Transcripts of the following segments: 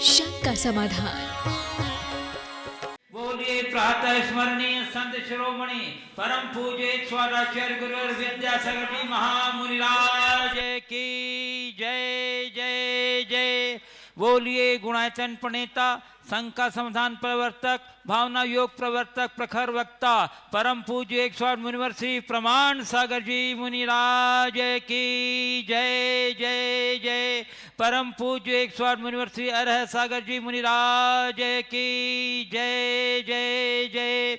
शंका समाधान। बोलिए प्रातः स्मरणीय संत शिरोमणि परम पूज्य स्वाराचार्य गुरु विद्यासागर जी महामुनिराज की जय जय जय। बोलिए गुणायतन प्रणेता शंका समाधान प्रवर्तक भावना योग प्रवर्तक प्रखर वक्ता परम पूज्य 108 मुनिवर श्री प्रमाण सागर जी मुनिराज की जय जय जय। परम पूज्य 108 मुनिवर श्री अरह सागर जी मुनिराज की जय जय जय।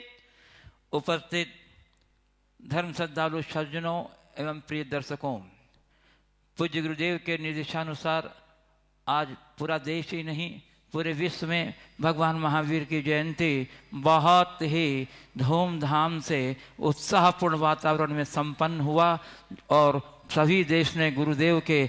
उपस्थित धर्म श्रद्धालु सज्जनों एवं प्रिय दर्शकों, पूज्य गुरुदेव के निर्देशानुसार आज पूरा देश ही नहीं पूरे विश्व में भगवान महावीर की जयंती बहुत ही धूमधाम से उत्साहपूर्ण वातावरण में संपन्न हुआ और सभी देश ने गुरुदेव के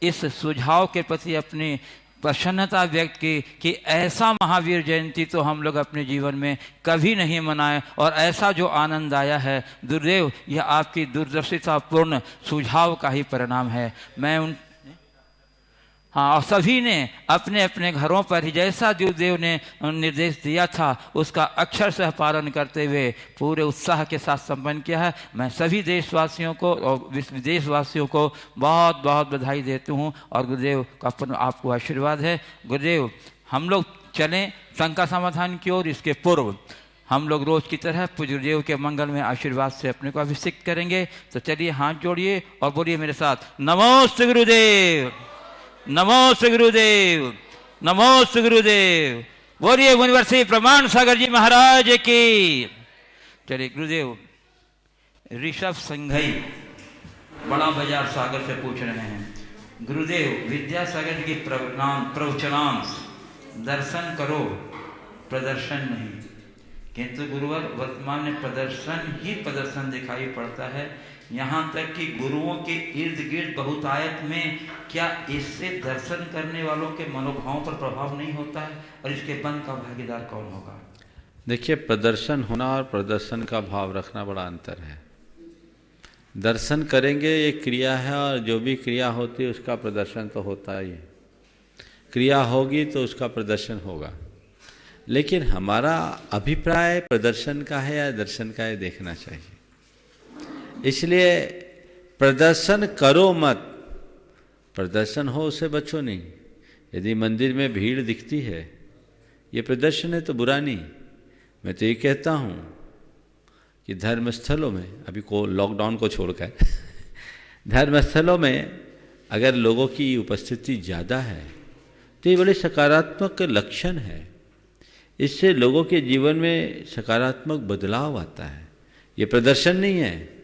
इस सुझाव के प्रति अपनी प्रसन्नता व्यक्त की कि ऐसा महावीर जयंती तो हम लोग अपने जीवन में कभी नहीं मनाए और ऐसा जो आनंद आया है गुरुदेव यह आपकी दूरदर्शितापूर्ण सुझाव का ही परिणाम है। मैं उन और सभी ने अपने अपने घरों पर ही जैसा गुरुदेव ने निर्देश दिया था उसका अक्षरशः पालन करते हुए पूरे उत्साह के साथ संपन्न किया है। मैं सभी देशवासियों को और विदेशवासियों को बहुत बहुत बधाई देता हूँ और गुरुदेव का आपको आशीर्वाद है। गुरुदेव हम लोग चलें शंका समाधान की ओर। इसके पूर्व हम लोग रोज की तरह पूज्य गुरुदेव के मंगल में आशीर्वाद से अपने को अभिषेक करेंगे। तो चलिए हाथ जोड़िए और बोलिए मेरे साथ नमोस्तु गुरुदेव, नमोस्तु गुरुदेव, नमोस्तु गुरुदेव। बोलिए मुनिवर श्री प्रमाण सागर जी महाराज की। चलिए गुरुदेव ऋषभ संघई बड़ा बाजार सागर से पूछ रहे हैं, गुरुदेव विद्यासागर की प्रवचनांश दर्शन करो प्रदर्शन नहीं, किंतु गुरुवर वर्तमान में प्रदर्शन ही प्रदर्शन दिखाई पड़ता है। यहाँ तक कि गुरुओं के इर्द गिर्द बहुतायत में क्या इससे दर्शन करने वालों के मनोभावों पर प्रभाव नहीं होता है और इसके बंद का भागीदार कौन होगा? देखिए, प्रदर्शन होना और प्रदर्शन का भाव रखना बड़ा अंतर है। दर्शन करेंगे ये क्रिया है और जो भी क्रिया होती है उसका प्रदर्शन तो होता ही है। क्रिया होगी तो उसका प्रदर्शन होगा, लेकिन हमारा अभिप्राय प्रदर्शन का है या दर्शन का है देखना चाहिए। इसलिए प्रदर्शन करो मत, प्रदर्शन हो उसे बचो नहीं। यदि मंदिर में भीड़ दिखती है ये प्रदर्शन है तो बुरा नहीं। मैं तो ये कहता हूँ कि धर्मस्थलों में अभी को लॉकडाउन को छोड़कर धर्मस्थलों में अगर लोगों की उपस्थिति ज़्यादा है तो ये बड़े सकारात्मक लक्षण है। इससे लोगों के जीवन में सकारात्मक बदलाव आता है। ये प्रदर्शन नहीं है,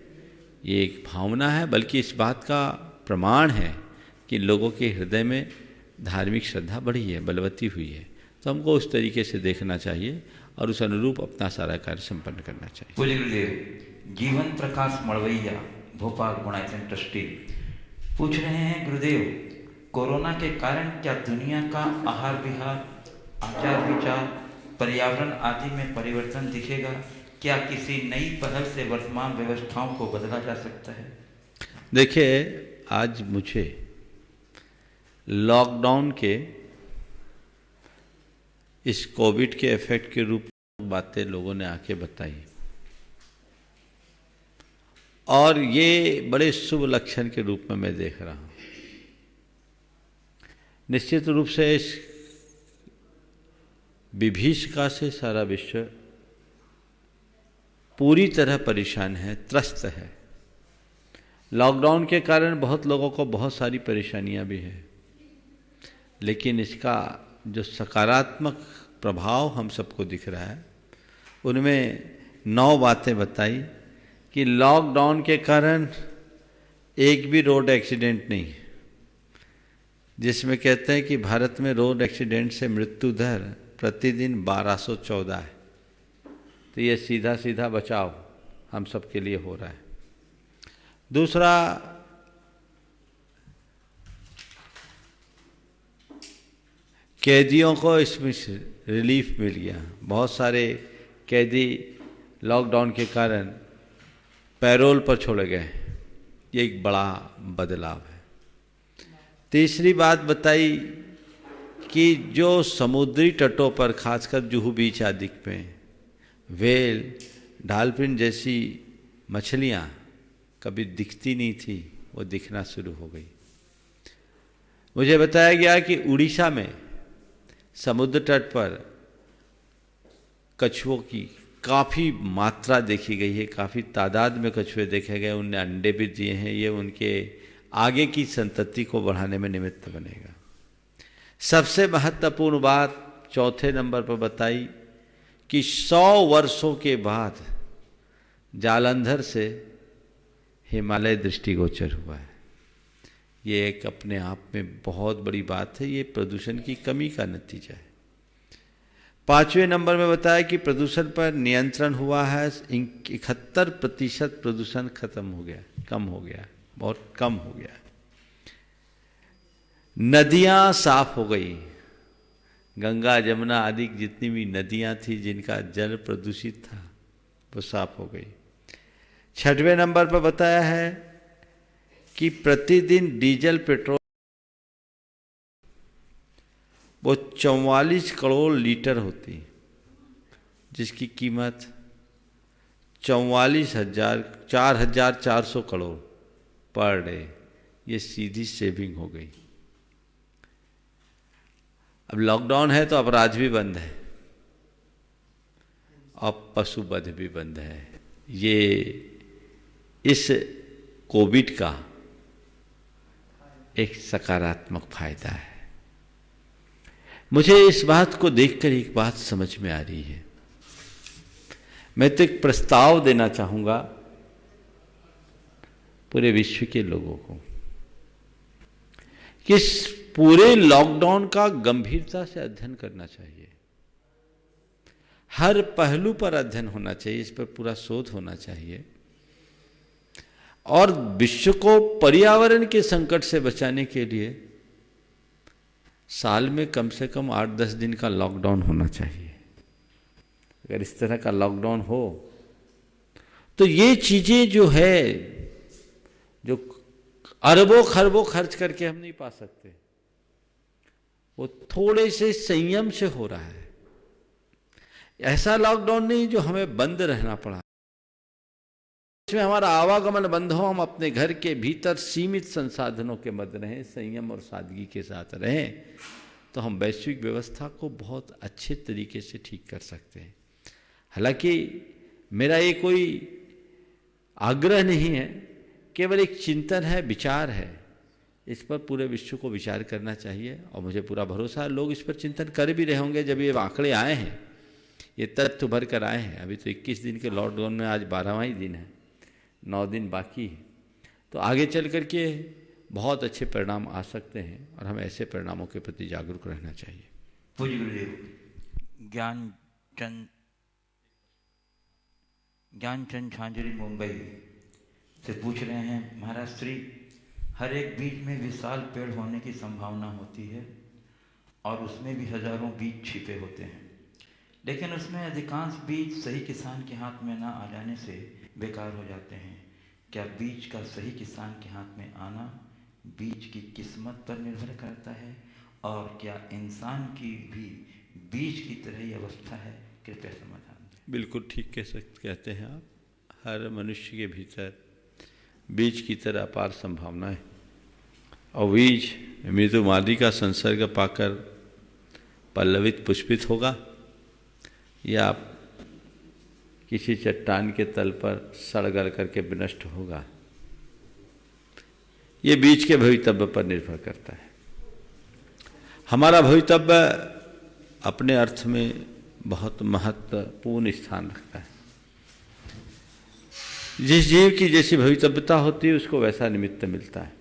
ये एक भावना है, बल्कि इस बात का प्रमाण है कि लोगों के हृदय में धार्मिक श्रद्धा बढ़ी है, बलवती हुई है। तो हमको उस तरीके से देखना चाहिए और उस अनुरूप अपना सारा कार्य संपन्न करना चाहिए। पूज्य गुरुदेव जीवन प्रकाश मड़वैया भोपाल गुणायतन ट्रस्टी पूछ रहे हैं, गुरुदेव कोरोना के कारण क्या दुनिया का आहार विहार, आचार विचार, पर्यावरण आदि में परिवर्तन दिखेगा? क्या किसी नई पहल से वर्तमान व्यवस्थाओं को बदला जा सकता है? देखिए, आज मुझे लॉकडाउन के इस कोविड के इफेक्ट के रूप में बातें लोगों ने आके बताई और ये बड़े शुभ लक्षण के रूप में मैं देख रहा हूँ। निश्चित रूप से इस विभीषिका से सारा विश्व पूरी तरह परेशान है, त्रस्त है। लॉकडाउन के कारण बहुत लोगों को बहुत सारी परेशानियां भी हैं, लेकिन इसका जो सकारात्मक प्रभाव हम सबको दिख रहा है उनमें 9 बातें बताई कि लॉकडाउन के कारण एक भी रोड एक्सीडेंट नहीं, जिसमें कहते हैं कि भारत में रोड एक्सीडेंट से मृत्यु दर प्रतिदिन 1214 है। तो ये सीधा सीधा बचाव हम सबके लिए हो रहा है। दूसरा, कैदियों को इसमें रिलीफ मिल गया। बहुत सारे कैदी लॉकडाउन के कारण पैरोल पर छोड़े गए, ये एक बड़ा बदलाव है। तीसरी बात बताई कि जो समुद्री तटों पर, खासकर जुहू बीच आदि में, व्हेल, डॉल्फिन जैसी मछलियाँ कभी दिखती नहीं थी, वो दिखना शुरू हो गई। मुझे बताया गया कि उड़ीसा में समुद्र तट पर कछुओं की काफ़ी मात्रा देखी गई है, काफ़ी तादाद में कछुए देखे गए, उनने अंडे भी दिए हैं। ये उनके आगे की संतति को बढ़ाने में निमित्त बनेगा। सबसे महत्वपूर्ण बात चौथे नंबर पर बताई कि 100 वर्षों के बाद जालंधर से हिमालय दृष्टिगोचर हुआ है। ये एक अपने आप में बहुत बड़ी बात है। ये प्रदूषण की कमी का नतीजा है। 5वें नंबर में बताया कि प्रदूषण पर नियंत्रण हुआ है। 71% प्रदूषण खत्म हो गया, कम हो गया, बहुत कम हो गया। नदियां साफ हो गई। गंगा, जमुना आदि जितनी भी नदियां थी जिनका जल प्रदूषित था, वो साफ हो गई। 6वें नंबर पर बताया है कि प्रतिदिन डीजल पेट्रोल वो 44 करोड़ लीटर होती, जिसकी कीमत 4,400 करोड़ पर डे। ये सीधी सेविंग हो गई। अब लॉकडाउन है तो अपराध भी बंद है और पशुवध भी बंद है। ये इस कोविड का एक सकारात्मक फायदा है। मुझे इस बात को देखकर एक बात समझ में आ रही है। मैं तो एक प्रस्ताव देना चाहूंगा पूरे विश्व के लोगों को कि इस पूरे लॉकडाउन का गंभीरता से अध्ययन करना चाहिए। हर पहलू पर अध्ययन होना चाहिए, इस पर पूरा शोध होना चाहिए और विश्व को पर्यावरण के संकट से बचाने के लिए साल में कम से कम 8-10 दिन का लॉकडाउन होना चाहिए। अगर इस तरह का लॉकडाउन हो तो ये चीजें जो है, जो अरबों खरबों खर्च करके हम नहीं पा सकते, वो थोड़े से संयम से हो रहा है। ऐसा लॉकडाउन नहीं जो हमें बंद रहना पड़ा, इसमें हमारा आवागमन बंद हो, हम अपने घर के भीतर सीमित संसाधनों के मध्य रहें, संयम और सादगी के साथ रहें, तो हम वैश्विक व्यवस्था को बहुत अच्छे तरीके से ठीक कर सकते हैं। हालांकि मेरा ये कोई आग्रह नहीं है, केवल एक चिंतन है, विचार है। इस पर पूरे विश्व को विचार करना चाहिए और मुझे पूरा भरोसा है लोग इस पर चिंतन कर भी रहे होंगे। जब ये आंकड़े आए हैं, ये तथ्य भर कर आए हैं, अभी तो 21 दिन के लॉकडाउन में आज 12वां ही दिन है, 9 दिन बाकी है, तो आगे चल करके बहुत अच्छे परिणाम आ सकते हैं और हमें ऐसे परिणामों के प्रति जागरूक रहना चाहिए। पूज्य गुरुदेव ज्ञानचंद झांझरी मुंबई से पूछ रहे हैं, महाराज श्री, हर एक बीज में विशाल पेड़ होने की संभावना होती है और उसमें भी हजारों बीज छिपे होते हैं, लेकिन उसमें अधिकांश बीज सही किसान के हाथ में ना आ जाने से बेकार हो जाते हैं। क्या बीज का सही किसान के हाथ में आना बीज की किस्मत पर निर्भर करता है और क्या इंसान की भी बीज की तरह ही अवस्था है? कृपया समाधान दें। बिल्कुल ठीक कहते हैं आप। हर मनुष्य के भीतर बीज की तरह अपार संभावना है और बीज मृदु मादी का संसर्ग पाकर पल्लवित पुष्पित होगा या किसी चट्टान के तल पर सड़ गल करके विनष्ट होगा, ये बीज के भवितव्य पर निर्भर करता है। हमारा भवितव्य अपने अर्थ में बहुत महत्वपूर्ण स्थान रखता है। जिस जीव की जैसी भवितव्यता होती है उसको वैसा निमित्त मिलता है।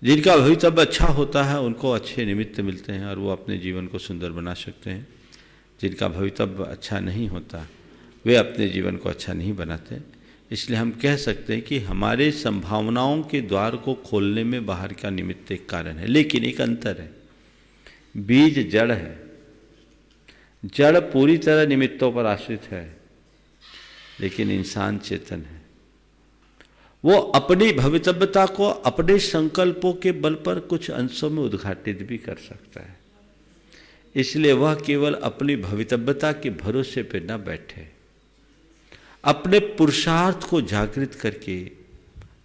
जिनका भवितव्य अच्छा होता है उनको अच्छे निमित्त मिलते हैं और वो अपने जीवन को सुंदर बना सकते हैं। जिनका भवितव्य अच्छा नहीं होता वे अपने जीवन को अच्छा नहीं बनाते। इसलिए हम कह सकते हैं कि हमारे संभावनाओं के द्वार को खोलने में बाहर का निमित्त एक कारण है, लेकिन एक अंतर है। बीज जड़ है, जड़ पूरी तरह निमित्तों पर आश्रित है, लेकिन इंसान चेतन है। वो अपनी भवितव्यता को अपने संकल्पों के बल पर कुछ अंशों में उद्घाटित भी कर सकता है। इसलिए वह केवल अपनी भवितव्यता के भरोसे पर न बैठे, अपने पुरुषार्थ को जागृत करके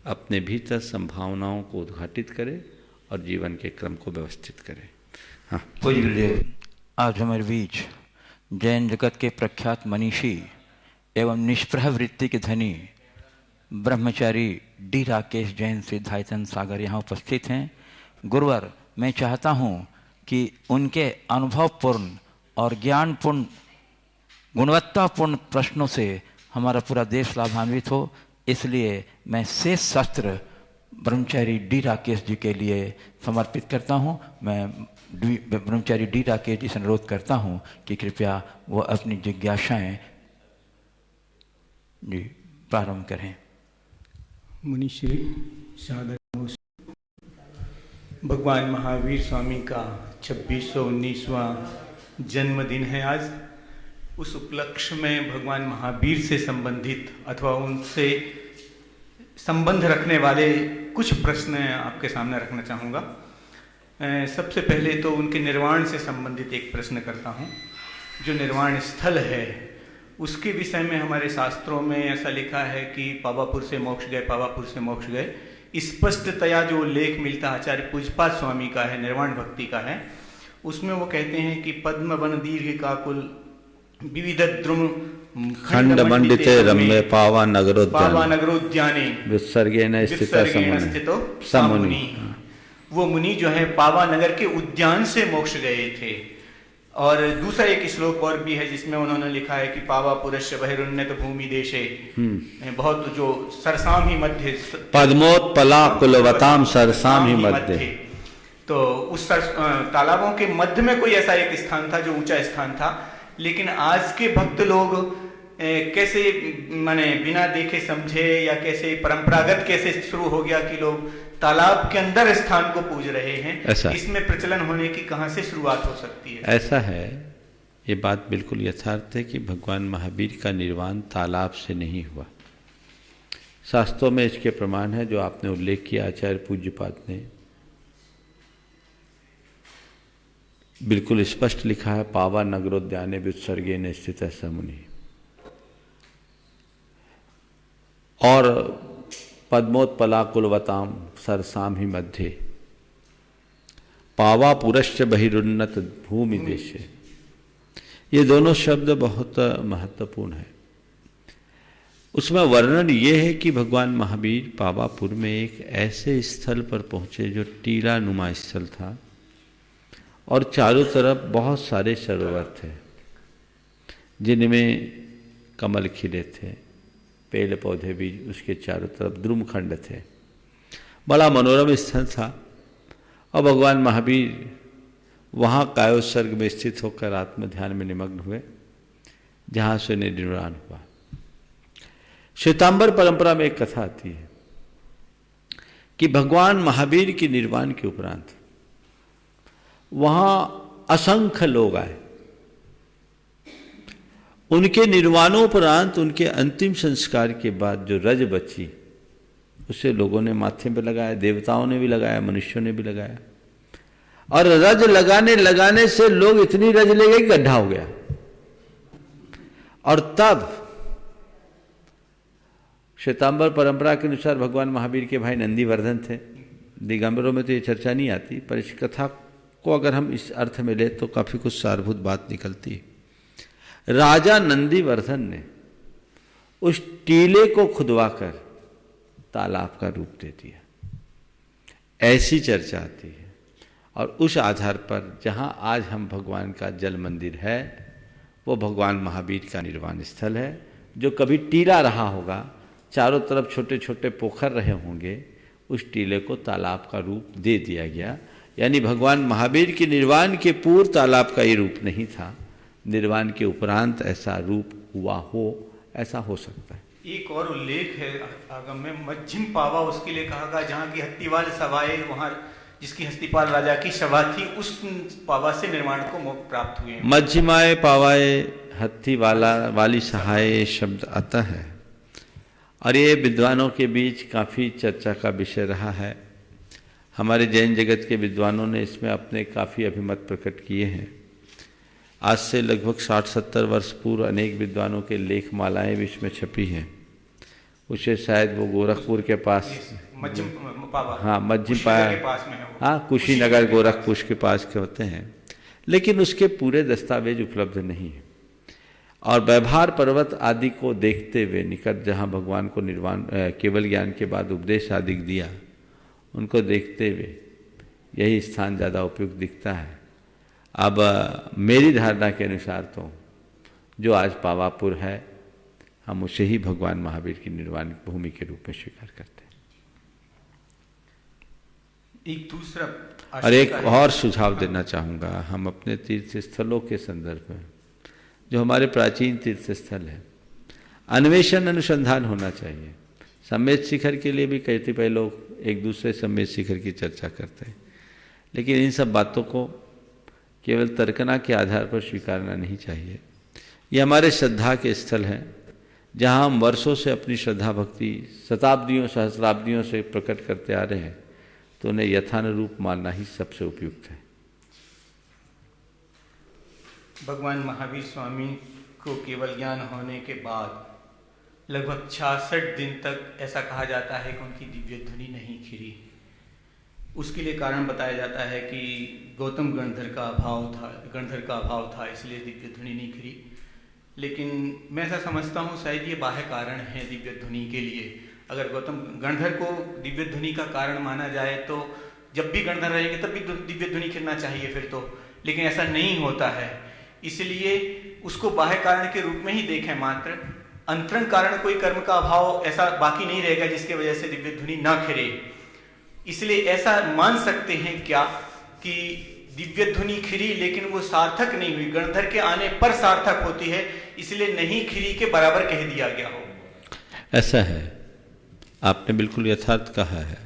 अपने भीतर संभावनाओं को उद्घाटित करे और जीवन के क्रम को व्यवस्थित करे। हाँ, पूज्य गुरुदेव, आज हमारे बीच जैन जगत के प्रख्यात मनीषी एवं निष्प्रह वृत्ति के धनी ब्रह्मचारी डी राकेश जैन सिद्धायतन सागर यहाँ उपस्थित हैं। गुरुवर, मैं चाहता हूँ कि उनके अनुभवपूर्ण और ज्ञानपूर्ण गुणवत्तापूर्ण प्रश्नों से हमारा पूरा देश लाभान्वित हो, इसलिए मैं शेष शस्त्र ब्रह्मचारी डी राकेश जी के लिए समर्पित करता हूँ। मैं ब्रह्मचारी डी राकेश जी से अनुरोध करता हूँ कि कृपया वो अपनी जिज्ञासाएं जी प्रारंभ करें। मुनिश्री सादर नमस्कार। भगवान महावीर स्वामी का 2619वां जन्मदिन है आज। उस उपलक्ष्य में भगवान महावीर से संबंधित अथवा उनसे संबंध रखने वाले कुछ प्रश्न आपके सामने रखना चाहूँगा। सबसे पहले तो उनके निर्वाण से संबंधित एक प्रश्न करता हूँ। जो निर्वाण स्थल है उसके विषय में हमारे शास्त्रों में ऐसा लिखा है कि पावापुर से मोक्ष गए, पावापुर से मोक्ष गए। स्पष्टतया जो उल्लेख मिलता आचार्य पूज्यपाद स्वामी का है, निर्वाण भक्ति का है, उसमें वो कहते हैं कि पद्म वन दीर्घ काकुल विविध द्रुम खंड मंडिते रम्य पावा नगरोद्याने विसर्गेण स्थितो समुनि। वो मुनि जो है पावा नगर के उद्यान से मोक्ष गए थे। और दूसरा एक श्लोक और भी है जिसमें उन्होंने लिखा है कि पावा पुरुष बहिरुन्नत भूमि देशे, बहुत जो सरसाम ही मध्य पद्मोत्पला कुलवताम सरसाम ही मध्य। तो उस तालाबों के मध्य में कोई ऐसा एक स्थान था जो ऊंचा स्थान था। लेकिन आज के भक्त लोग कैसे माने बिना देखे समझे या कैसे परंपरागत कैसे शुरू हो गया कि लोग तालाब के अंदर स्थान को पूज रहे हैं। इसमें प्रचलन होने की कहां से शुरुआत हो सकती है? ऐसा है, ये बात बिल्कुल यथार्थ है कि भगवान महावीर का निर्वाण तालाब से नहीं हुआ। शास्त्रों में इसके प्रमाण है जो आपने उल्लेख किया आचार्य पूज्यपाद ने बिल्कुल स्पष्ट लिखा है, पावा नगरोद्याने व्युत्सर्गेण स्थित समुनि। और पद्मोत्पला कुलवताम सरसाम ही मध्य पावा पुरश्च बहिरुन्नत भूमि देशे। ये दोनों शब्द बहुत महत्वपूर्ण है। उसमें वर्णन ये है कि भगवान महावीर पावापुर में एक ऐसे स्थल पर पहुंचे जो टीला नुमा स्थल था और चारों तरफ बहुत सारे सरोवर थे जिनमें कमल खिले थे, पेड़ पौधे भी उसके चारों तरफ द्रुमखंड थे। बड़ा मनोरम स्थल था और भगवान महावीर वहाँ कायोत्सर्ग में स्थित होकर आत्म ध्यान में निमग्न हुए, जहाँ से उन्हें निर्वाण हुआ। श्वेतांबर परंपरा में एक कथा आती है कि भगवान महावीर के निर्वाण के उपरांत वहाँ असंख्य लोग आए। उनके निर्वाणोपरांत उनके अंतिम संस्कार के बाद जो रज बची उसे लोगों ने माथे पे लगाया, देवताओं ने भी लगाया, मनुष्यों ने भी लगाया। और रज लगाने से लोग इतनी रज ले गए कि गड्ढा हो गया। और तब श्वेतांबर परंपरा के अनुसार भगवान महावीर के भाई नंदीवर्धन थे। दिगंबरों में तो ये चर्चा नहीं आती, पर इस कथा को अगर हम इस अर्थ में ले तो काफी कुछ सारभूत बात निकलती है। राजा नंदीवर्धन ने उस टीले को खुदवाकर तालाब का रूप दे दिया, ऐसी चर्चा आती है। और उस आधार पर जहां आज हम भगवान का जल मंदिर है वो भगवान महावीर का निर्वाण स्थल है, जो कभी टीला रहा होगा, चारों तरफ छोटे छोटे पोखर रहे होंगे, उस टीले को तालाब का रूप दे दिया गया। यानी भगवान महावीर के निर्वाण के पूर्व तालाब का ये रूप नहीं था, निर्वाण के उपरांत ऐसा रूप हुआ हो, ऐसा हो सकता है। एक और उल्लेख है आगम में, मध्यम पावा उसके लिए कहा गया जहाँ की हत्तीवाल सभाए, वहाँ जिसकी हस्तिपाल राजा की सभा थी, उस पावा से निर्वाण को मोक्ष प्राप्त हुए। मध्यमाए पावाए हत्ती वाला वाली सहाय शब्द आता है। और ये विद्वानों के बीच काफ़ी चर्चा का विषय रहा है। हमारे जैन जगत के विद्वानों ने इसमें अपने काफ़ी अभिमत प्रकट किए हैं। आज से लगभग 60-70 वर्ष पूर्व अनेक विद्वानों के लेख मालाएँ भी इसमें छपी हैं। उसे शायद वो गोरखपुर के पास, हाँ मध्यम पाया, हाँ कुशीनगर गोरखपुर के पास के होते हैं, लेकिन उसके पूरे दस्तावेज उपलब्ध नहीं है। और व्यवहार पर्वत आदि को देखते हुए निकट जहाँ भगवान को निर्वाण केवल ज्ञान के बाद उपदेश आदि दिया, उनको देखते हुए यही स्थान ज़्यादा उपयुक्त दिखता है। अब मेरी धारणा के अनुसार तो जो आज पावापुर है, हम उसे ही भगवान महावीर की निर्वाण भूमि के रूप में स्वीकार करते हैं। एक दूसरा और एक और सुझाव देना चाहूँगा, हम अपने तीर्थ स्थलों के संदर्भ में, जो हमारे प्राचीन तीर्थ स्थल है, अन्वेषण अनुसंधान होना चाहिए। सम्मेद शिखर के लिए भी कतिपय लोग एक दूसरे सम्मेद शिखर की चर्चा करते हैं, लेकिन इन सब बातों को केवल तर्कना के आधार पर स्वीकारना नहीं चाहिए। ये हमारे श्रद्धा के स्थल हैं, जहाँ हम वर्षों से अपनी श्रद्धा भक्ति शताब्दियों सहस्राब्दियों से प्रकट करते आ रहे हैं, तो उन्हें यथानुरूप मानना ही सबसे उपयुक्त है। भगवान महावीर स्वामी को केवल ज्ञान होने के बाद लगभग 66 दिन तक ऐसा कहा जाता है कि उनकी दिव्य ध्वनि नहीं खिरी। उसके लिए कारण बताया जाता है कि गौतम गणधर का अभाव था, इसलिए दिव्य ध्वनि नहीं खिरी। लेकिन मैं ऐसा समझता हूँ शायद ये बाह्य कारण है दिव्य ध्वनि के लिए। अगर गौतम गणधर को दिव्य ध्वनि का कारण माना जाए तो जब भी गणधर रहेंगे तब भी दिव्य ध्वनि खिलना चाहिए फिर तो, लेकिन ऐसा नहीं होता है। इसलिए उसको बाह्य कारण के रूप में ही देखें मात्र। अंतरंग कारण कोई कर्म का अभाव ऐसा बाकी नहीं रहेगा जिसके वजह से दिव्य ध्वनि ना खिले। इसलिए ऐसा मान सकते हैं क्या कि दिव्य ध्वनि खिरी लेकिन वो सार्थक नहीं हुई, गणधर के आने पर सार्थक होती है, इसलिए नहीं खिरी के बराबर कह दिया गया हो। ऐसा है, आपने बिल्कुल यथार्थ कहा है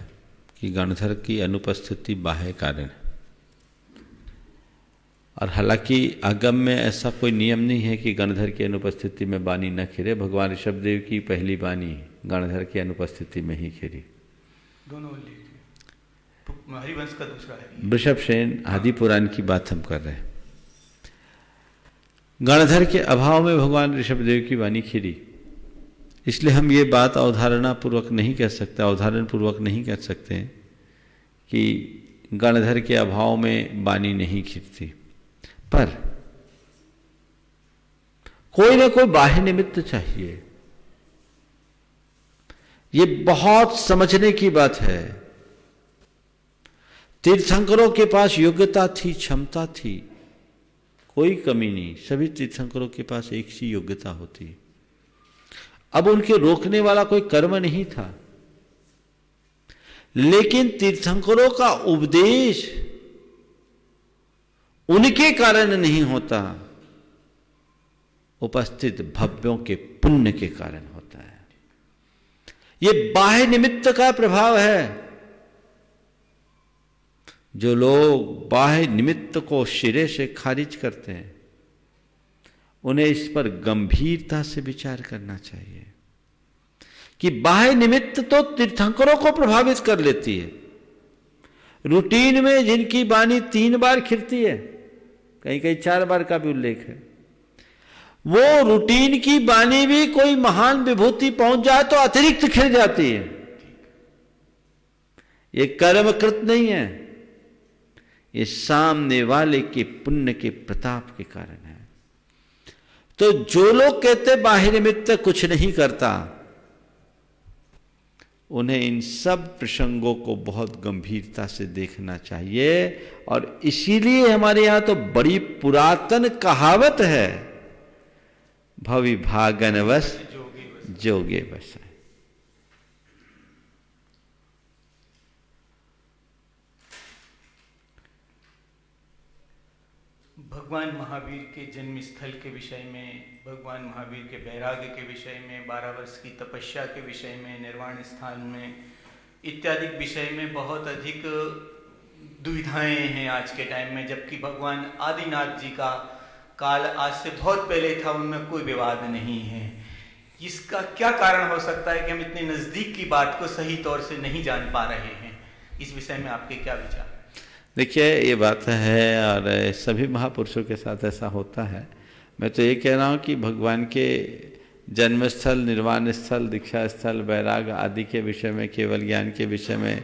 कि गणधर की अनुपस्थिति बाह्य कारण है। और हालांकि आगम में ऐसा कोई नियम नहीं है कि गणधर की अनुपस्थिति में वाणी न खिरे। भगवान ऋषभदेव की पहली वाणी गणधर की अनुपस्थिति में ही खिरी। दोनों हरिवंश का दूसरा है। वृषभसेन आदि पुराण की बात हम कर रहे हैं। गणधर के अभाव में भगवान ऋषभदेव की वाणी खिरी, इसलिए हम ये बात अवधारणा पूर्वक नहीं कह सकते, अवधारण पूर्वक नहीं कह सकते कि गणधर के अभाव में वाणी नहीं खिरती। पर कोई ना कोई बाह्य निमित्त चाहिए। ये बहुत समझने की बात है। तीर्थंकरों के पास योग्यता थी, क्षमता थी, कोई कमी नहीं, सभी तीर्थंकरों के पास एक सी योग्यता होती। अब उनके रोकने वाला कोई कर्म नहीं था, लेकिन तीर्थंकरों का उपदेश उनके कारण नहीं होता, उपस्थित भव्यों के पुण्य के कारण होता है। ये बाह्य निमित्त का प्रभाव है। जो लोग बाह्य निमित्त को सिरे से खारिज करते हैं, उन्हें इस पर गंभीरता से विचार करना चाहिए कि बाह्य निमित्त तो तीर्थंकरों को प्रभावित कर लेती है। रूटीन में जिनकी वाणी 3 बार खिरती है, कहीं कहीं 4 बार का भी उल्लेख है, वो रूटीन की वाणी भी कोई महान विभूति पहुंच जाए तो अतिरिक्त खिर जाती है। ये कर्मकृत नहीं है, ये सामने वाले के पुण्य के प्रताप के कारण है। तो जो लोग कहते बाह्य निमित्त कुछ नहीं करता, उन्हें इन सब प्रसंगों को बहुत गंभीरता से देखना चाहिए। और इसीलिए हमारे यहां तो बड़ी पुरातन कहावत है, भवि भागनवश जोगे बस। भगवान महावीर के जन्म स्थल के विषय में, भगवान महावीर के वैराग्य के विषय में, 12 वर्ष की तपस्या के विषय में, निर्वाण स्थान में इत्यादि विषय में बहुत अधिक दुविधाएं हैं आज के टाइम में। जबकि भगवान आदिनाथ जी का काल आज से बहुत पहले था, उनमें कोई विवाद नहीं है। इसका क्या कारण हो सकता है कि हम इतने नजदीक की बात को सही तौर से नहीं जान पा रहे हैं? इस विषय में आपके क्या विचार? देखिए, ये बात है और सभी महापुरुषों के साथ ऐसा होता है। मैं तो ये कह रहा हूँ कि भगवान के जन्मस्थल, निर्वाण स्थल, दीक्षा स्थल, वैराग आदि के विषय में, केवल ज्ञान के विषय में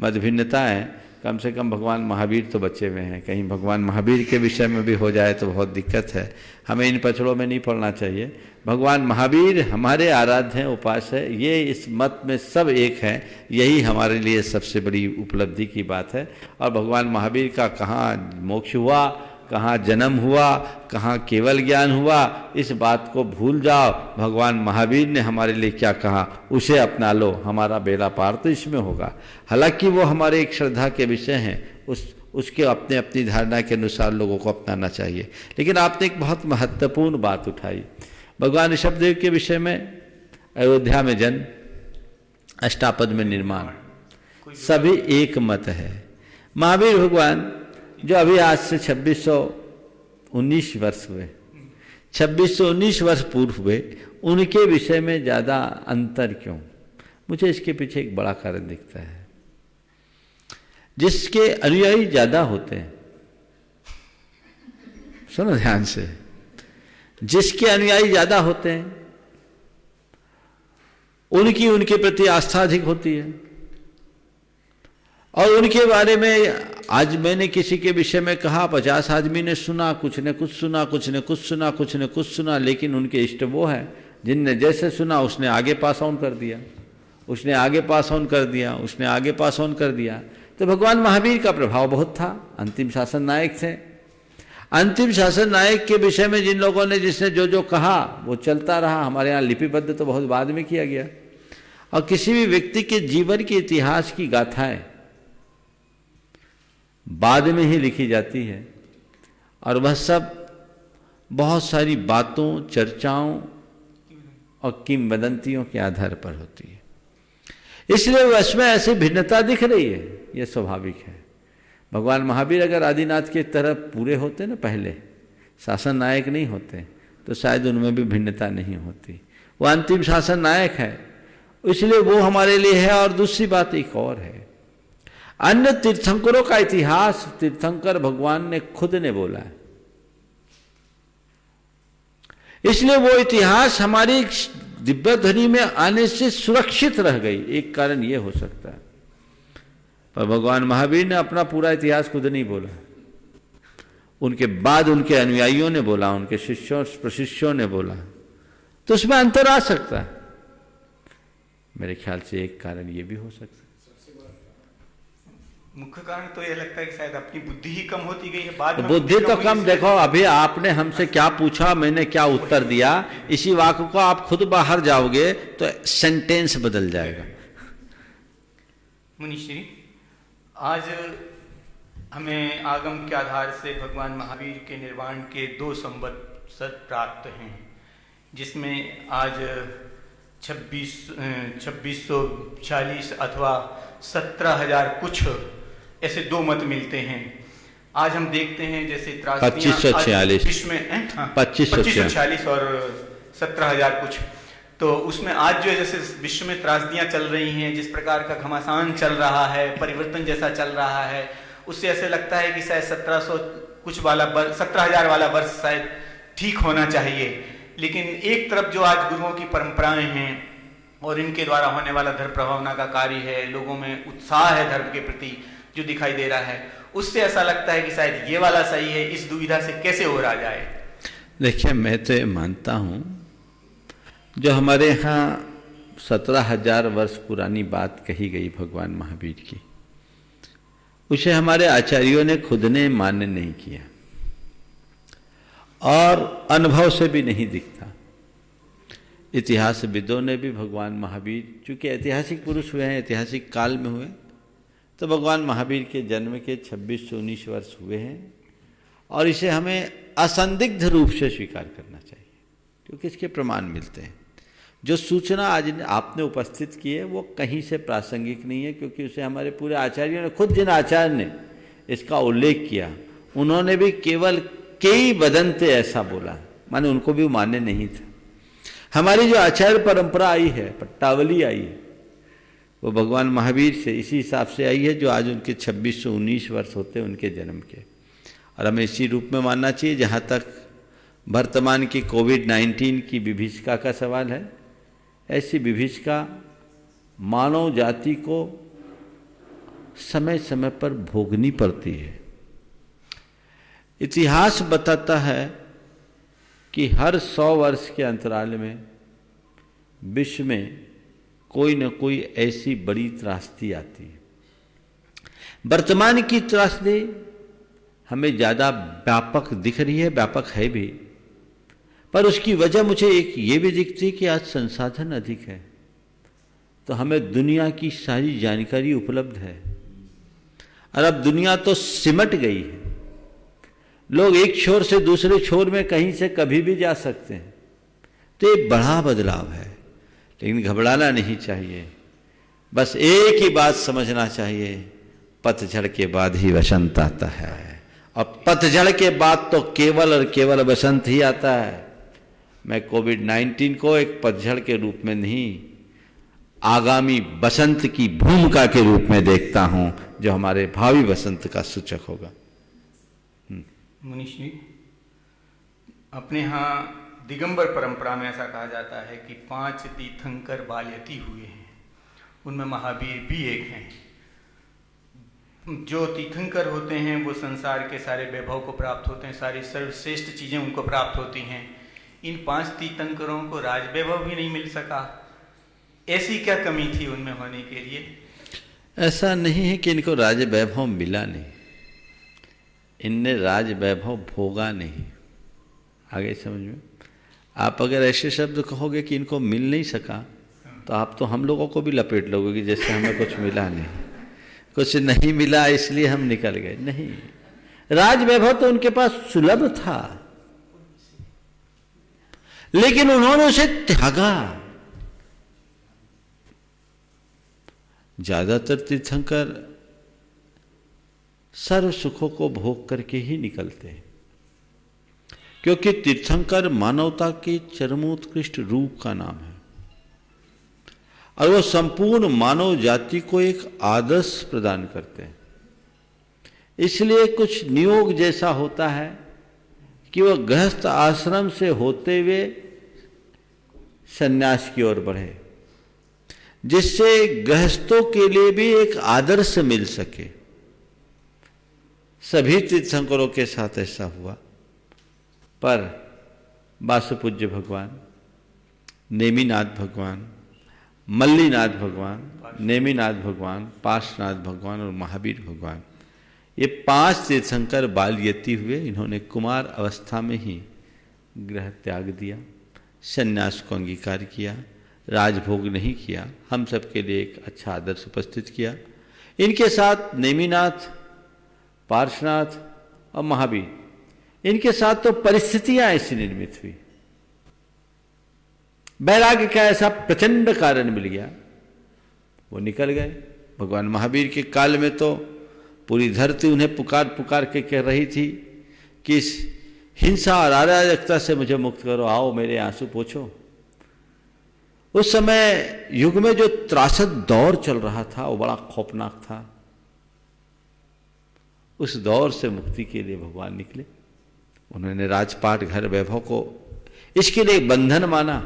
मत भिन्नता है। कम से कम भगवान महावीर तो बचे हुए हैं, कहीं भगवान महावीर के विषय में भी हो जाए तो बहुत दिक्कत है। हमें इन पचड़ों में नहीं पड़ना चाहिए। भगवान महावीर हमारे आराध्य हैं, उपास्य है, ये इस मत में सब एक है। यही हमारे लिए सबसे बड़ी उपलब्धि की बात है। और भगवान महावीर का कहाँ मोक्ष हुआ, कहाँ जन्म हुआ, कहाँ केवल ज्ञान हुआ, इस बात को भूल जाओ। भगवान महावीर ने हमारे लिए क्या कहा उसे अपना लो, हमारा बेड़ा पार तो इसमें होगा। हालांकि वो हमारे एक श्रद्धा के विषय हैं, उसके अपने अपनी धारणा के अनुसार लोगों को अपनाना चाहिए। लेकिन आपने एक बहुत महत्वपूर्ण बात उठाई, भगवान ऋषभदेव के विषय में। अयोध्या में जन्म, अष्टापद में निर्माण, सभी एक मत है। महावीर भगवान जो अभी आज से 2619 वर्ष हुए, 2619 वर्ष पूर्व हुए, उनके विषय में ज़्यादा अंतर क्यों? मुझे इसके पीछे एक बड़ा कारण दिखता है। जिसके अनुयायी ज़्यादा होते हैं, सुनो ध्यान से, जिसके अनुयायी ज़्यादा होते हैं उनकी उनके प्रति आस्था अधिक होती है। और उनके बारे में आज मैंने किसी के विषय में कहा, 50 आदमी ने सुना, कुछ ने कुछ सुना, कुछ ने कुछ सुना, कुछ ने कुछ सुना, लेकिन उनके इष्ट वो है जिनने जैसे सुना उसने आगे पास ऑन कर दिया, उसने आगे पास ऑन कर दिया, उसने आगे पास ऑन कर दिया। तो भगवान महावीर का प्रभाव बहुत था, अंतिम शासन नायक थे। अंतिम शासन नायक के विषय में जिन लोगों ने, जिसने जो जो कहा वो चलता रहा। हमारे यहाँ लिपिबद्ध तो बहुत बाद में किया गया। और किसी भी व्यक्ति के जीवन के इतिहास की गाथाएं बाद में ही लिखी जाती है, और वह सब बहुत सारी बातों, चर्चाओं और किंवदंतियों के आधार पर होती है। इसलिए उसमें ऐसी भिन्नता दिख रही है, यह स्वाभाविक है। भगवान महावीर अगर आदिनाथ की तरह पूरे होते ना, पहले शासन नायक नहीं होते, तो शायद उनमें भी भिन्नता नहीं होती। वो अंतिम शासन नायक है, इसलिए वो हमारे लिए है। और दूसरी बात एक और है, अन्य तीर्थंकरों का इतिहास तीर्थंकर भगवान ने खुद ने बोला है, इसलिए वो इतिहास हमारी दिव्य ध्वनि में आने से सुरक्षित रह गई। एक कारण ये हो सकता है। पर भगवान महावीर ने अपना पूरा इतिहास खुद नहीं बोला, उनके बाद उनके अनुयायियों ने बोला, उनके शिष्यों प्रशिष्यों ने बोला, तो उसमें अंतर आ सकता है। मेरे ख्याल से एक कारण ये भी हो सकता है। मुख्य कारण तो यह लगता है कि शायद अपनी बुद्धि ही कम होती गई है। बाद में बुद्धि तो कम, देखो अभी आपने हमसे क्या पूछा, मैंने क्या उत्तर दिया, इसी वाक्य को आप खुद बाहर जाओगे तो सेंटेंस बदल जाएगा। मुनिश्री, आज हमें आगम के आधार से भगवान महावीर के निर्वाण के 2 संवत्सर प्राप्त हैं, जिसमें आज 2640 अथवा 17,000 कुछ ऐसे 2 मत मिलते हैं। आज हम देखते हैं जैसे 2546 विश्व में 2546 और 17,000 कुछ, तो उसमें आज जो है जैसे विश्व में त्रासदियां चल रही हैं, जिस प्रकार का घमासान चल रहा है, परिवर्तन जैसा चल रहा है, उससे ऐसे लगता है कि शायद 17,000 वाला वर्ष शायद ठीक होना चाहिए। लेकिन एक तरफ जो आज गुरुओं की परंपराएं हैं और इनके द्वारा होने वाला धर्म प्रभावना का कार्य है, लोगों में उत्साह है धर्म के प्रति जो दिखाई दे रहा है, उससे ऐसा लगता है कि शायद ये वाला सही है। इस दुविधा से कैसे हो रहा जाए? देखिए, मैं तो मानता हूँ जो हमारे यहाँ 17,000 वर्ष पुरानी बात कही गई भगवान महावीर की, उसे हमारे आचार्यों ने खुद ने मान्य नहीं किया और अनुभव से भी नहीं दिखता। इतिहासविदों ने भी भगवान महावीर, चूंकि ऐतिहासिक पुरुष हुए हैं, ऐतिहासिक काल में हुए, तो भगवान महावीर के जन्म के 2619 वर्ष हुए हैं, और इसे हमें असंदिग्ध रूप से स्वीकार करना चाहिए, क्योंकि इसके प्रमाण मिलते हैं। जो सूचना आज आपने उपस्थित की है वो कहीं से प्रासंगिक नहीं है, क्योंकि उसे हमारे पूरे आचार्यों ने, खुद जिन आचार्य ने इसका उल्लेख किया, उन्होंने भी केवल कई वदंते ऐसा बोला, माने उनको भी मान्य नहीं था। हमारी जो आचार्य परंपरा आई है, पट्टावली आई है, वो भगवान महावीर से इसी हिसाब से आई है, जो आज उनके 2619 वर्ष होते हैं उनके जन्म के। और हमें इसी रूप में मानना चाहिए। जहाँ तक वर्तमान की कोविड-19 की विभीषिका का सवाल है, ऐसी विभीषिका मानव जाति को समय समय पर भोगनी पड़ती है। इतिहास बताता है कि हर 100 वर्ष के अंतराल में विश्व में कोई न कोई ऐसी बड़ी त्रासदी आती है। वर्तमान की त्रासदी हमें ज़्यादा व्यापक दिख रही है, व्यापक है भी, पर उसकी वजह मुझे एक ये भी दिखती है कि आज संसाधन अधिक है, तो हमें दुनिया की सारी जानकारी उपलब्ध है। और अब दुनिया तो सिमट गई है, लोग एक छोर से दूसरे छोर में कहीं से कभी भी जा सकते हैं। तो ये बड़ा बदलाव है, लेकिन घबराना नहीं चाहिए। बस एक ही बात समझना चाहिए, पतझड़ के बाद ही वसंत आता है, और पतझड़ के बाद तो केवल और केवल वसंत ही आता है। मैं कोविड-19 को एक पतझड़ के रूप में नहीं, आगामी बसंत की भूमिका के रूप में देखता हूं, जो हमारे भावी बसंत का सूचक होगा। मुनीष जी, अपने यहाँ दिगंबर परंपरा में ऐसा कहा जाता है कि 5 तीर्थंकर बालयती हुए हैं, उनमें महावीर भी एक हैं। जो तीर्थंकर होते हैं वो संसार के सारे वैभव को प्राप्त होते हैं, सारी सर्वश्रेष्ठ चीज़ें उनको प्राप्त होती हैं। इन 5 तीर्थंकरों को राज वैभव भी नहीं मिल सका, ऐसी क्या कमी थी उनमें होने के लिए? ऐसा नहीं है कि इनको राज वैभव मिला नहीं, इनने राज वैभव भोगा नहीं। आगे समझ में, आप अगर ऐसे शब्द कहोगे कि इनको मिल नहीं सका, तो आप तो हम लोगों को भी लपेट लोगे कि जैसे हमें कुछ मिला नहीं, कुछ नहीं मिला इसलिए हम निकल गए। नहीं, राज वैभव तो उनके पास सुलभ था, लेकिन उन्होंने उसे त्यागा। ज्यादातर तीर्थंकर सर्व सुखों को भोग करके ही निकलते हैं, क्योंकि तीर्थंकर मानवता के चरमोत्कृष्ट रूप का नाम है, और वो संपूर्ण मानव जाति को एक आदर्श प्रदान करते हैं। इसलिए कुछ नियोग जैसा होता है कि वह गृहस्थ आश्रम से होते हुए सन्यास की ओर बढ़े, जिससे गृहस्थों के लिए भी एक आदर्श मिल सके। सभी तीर्थंकरों के साथ ऐसा हुआ, पर वासुपूज्य भगवान, नेमिनाथ भगवान, मल्लीनाथ भगवान, नेमिनाथ भगवान, पार्श्वनाथ भगवान और महावीर भगवान, ये 5 तीर्थंकर बालयती हुए। इन्होंने कुमार अवस्था में ही गृह त्याग दिया, सन्यास को अंगीकार किया, राजभोग नहीं किया, हम सब के लिए एक अच्छा आदर्श उपस्थित किया। इनके साथ नेमिनाथ, पार्श्वनाथ और महावीर, इनके साथ तो परिस्थितियां ऐसी निर्मित हुई, वैराग्य का ऐसा प्रचंड कारण मिल गया, वो निकल गए। भगवान महावीर के काल में तो पूरी धरती उन्हें पुकार पुकार के कह रही थी कि इस हिंसा और अराजकता से मुझे मुक्त करो, आओ मेरे आंसू पोंछो। उस समय युग में जो त्रासद दौर चल रहा था वो बड़ा खौफनाक था। उस दौर से मुक्ति के लिए भगवान निकले। उन्होंने राजपाट, घर, वैभव को इसके लिए बंधन माना,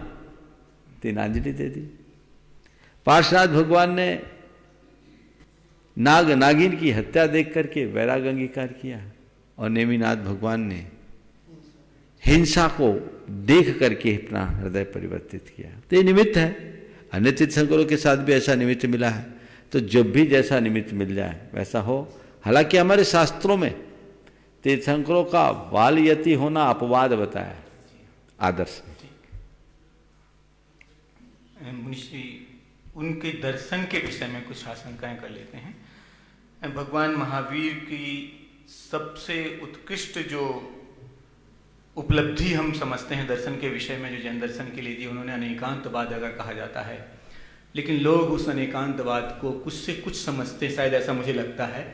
तीनांजलि दे दी। पार्श्वनाथ भगवान ने नाग नागिन की हत्या देख करके वैराग अंगीकार किया, और नेमिनाथ भगवान ने हिंसा को देख करके अपना हृदय परिवर्तित किया। तो ये निमित्त है। अन्य तीर्थंकरों के साथ भी ऐसा निमित्त मिला है, तो जब भी जैसा निमित्त मिल जाए वैसा हो। हालांकि हमारे शास्त्रों में तीर्थंकरों का बालयती होना अपवाद बताया, आदर्श। मुनीष जी, उनके दर्शन के विषय में कुछ आशंकाएं कर लेते हैं। भगवान महावीर की सबसे उत्कृष्ट जो उपलब्धि हम समझते हैं दर्शन के विषय में, जो जैन दर्शन के लिए दी, उन्होंने अनेकांतवाद अगर कहा जाता है, लेकिन लोग उस अनेकांतवाद को कुछ से कुछ समझते, शायद ऐसा मुझे लगता है।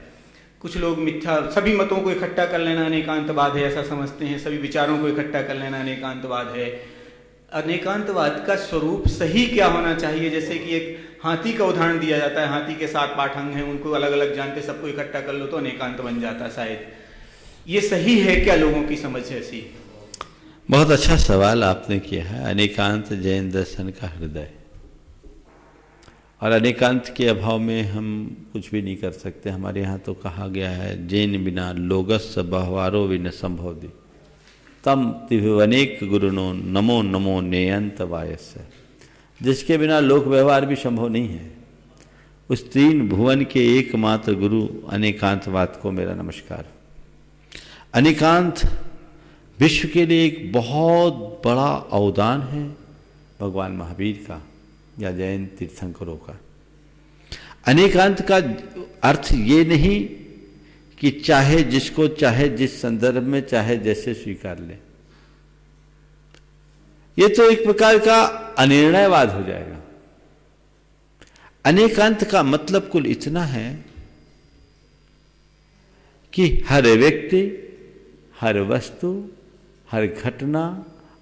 कुछ लोग मिथ्या, सभी मतों को इकट्ठा कर लेना अनेकांतवाद है ऐसा समझते हैं, सभी विचारों को इकट्ठा कर लेना अनेकांतवाद है। अनेकांतवाद का स्वरूप सही क्या होना चाहिए? जैसे कि एक हाथी का उदाहरण दिया जाता है, हाथी के 7 पाठंग हैं, उनको अलग अलग जानते, सबको इकट्ठा कर लो तो अनेकांत बन जाता है। शायद ये सही है क्या? लोगों की समझ ऐसी। बहुत अच्छा सवाल आपने किया है। अनेकांत जैन दर्शन का हृदय, और अनेकांत के अभाव में हम कुछ भी नहीं कर सकते। हमारे यहाँ तो कहा गया है, जैन बिना लोगस बहवारो बिन संभवदी तम तिभिवनेक गुरुनो नमो नमो नेयंत वायस्य। जिसके बिना लोक व्यवहार भी संभव नहीं है, उस 3 भुवन के एकमात्र गुरु अनेकांतवाद को मेरा नमस्कार। अनेकांत विश्व के लिए एक बहुत बड़ा अवदान है भगवान महावीर का या जैन तीर्थंकरों का। अनेकांत का अर्थ ये नहीं कि चाहे जिसको चाहे जिस संदर्भ में चाहे जैसे स्वीकार ले, ये तो एक प्रकार का अनिर्णयवाद हो जाएगा। अनेकांत का मतलब कुल इतना है कि हर व्यक्ति, हर वस्तु, हर घटना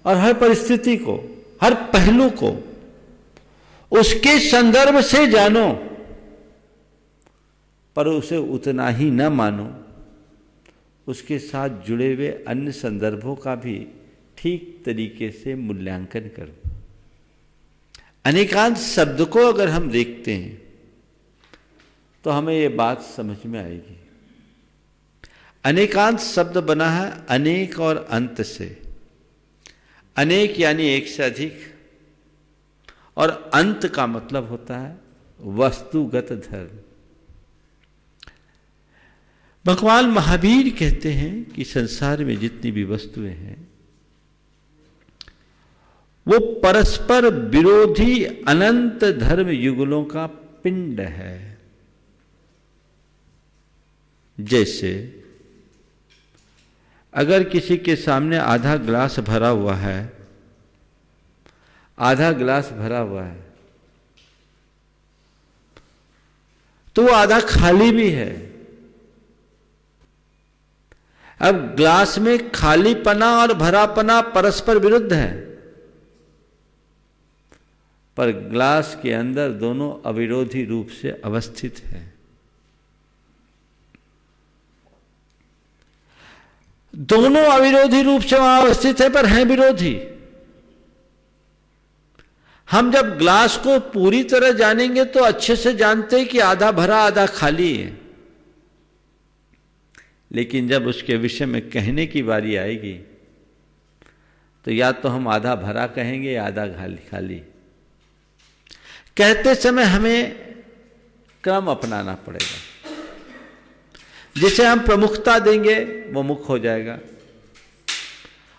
और हर परिस्थिति को, हर पहलू को उसके संदर्भ से जानो, पर उसे उतना ही न मानो। उसके साथ जुड़े हुए अन्य संदर्भों का भी ठीक तरीके से मूल्यांकन करो। अनेकांत शब्द को अगर हम देखते हैं तो हमें यह बात समझ में आएगी। अनेकांत शब्द बना है अनेक और अंत से। अनेक यानी एक से अधिक, और अंत का मतलब होता है वस्तुगत धर्म। भगवान महावीर कहते हैं कि संसार में जितनी भी वस्तुएं हैं वो परस्पर विरोधी अनंत धर्म युगलों का पिंड है। जैसे अगर किसी के सामने आधा गिलास भरा हुआ है, आधा गिलास भरा हुआ है, तो वो आधा खाली भी है। अब ग्लास में खालीपना और भरापना परस्पर विरुद्ध है, पर ग्लास के अंदर दोनों अविरोधी रूप से अवस्थित है। दोनों अविरोधी रूप से वहां अवस्थित है, पर हैं विरोधी। हम जब ग्लास को पूरी तरह जानेंगे तो अच्छे से जानते हैं कि आधा भरा आधा खाली है, लेकिन जब उसके विषय में कहने की बारी आएगी तो या तो हम आधा भरा कहेंगे या आधा खाली। कहते समय हमें क्रम अपनाना पड़ेगा। जिसे हम प्रमुखता देंगे वो मुख हो जाएगा,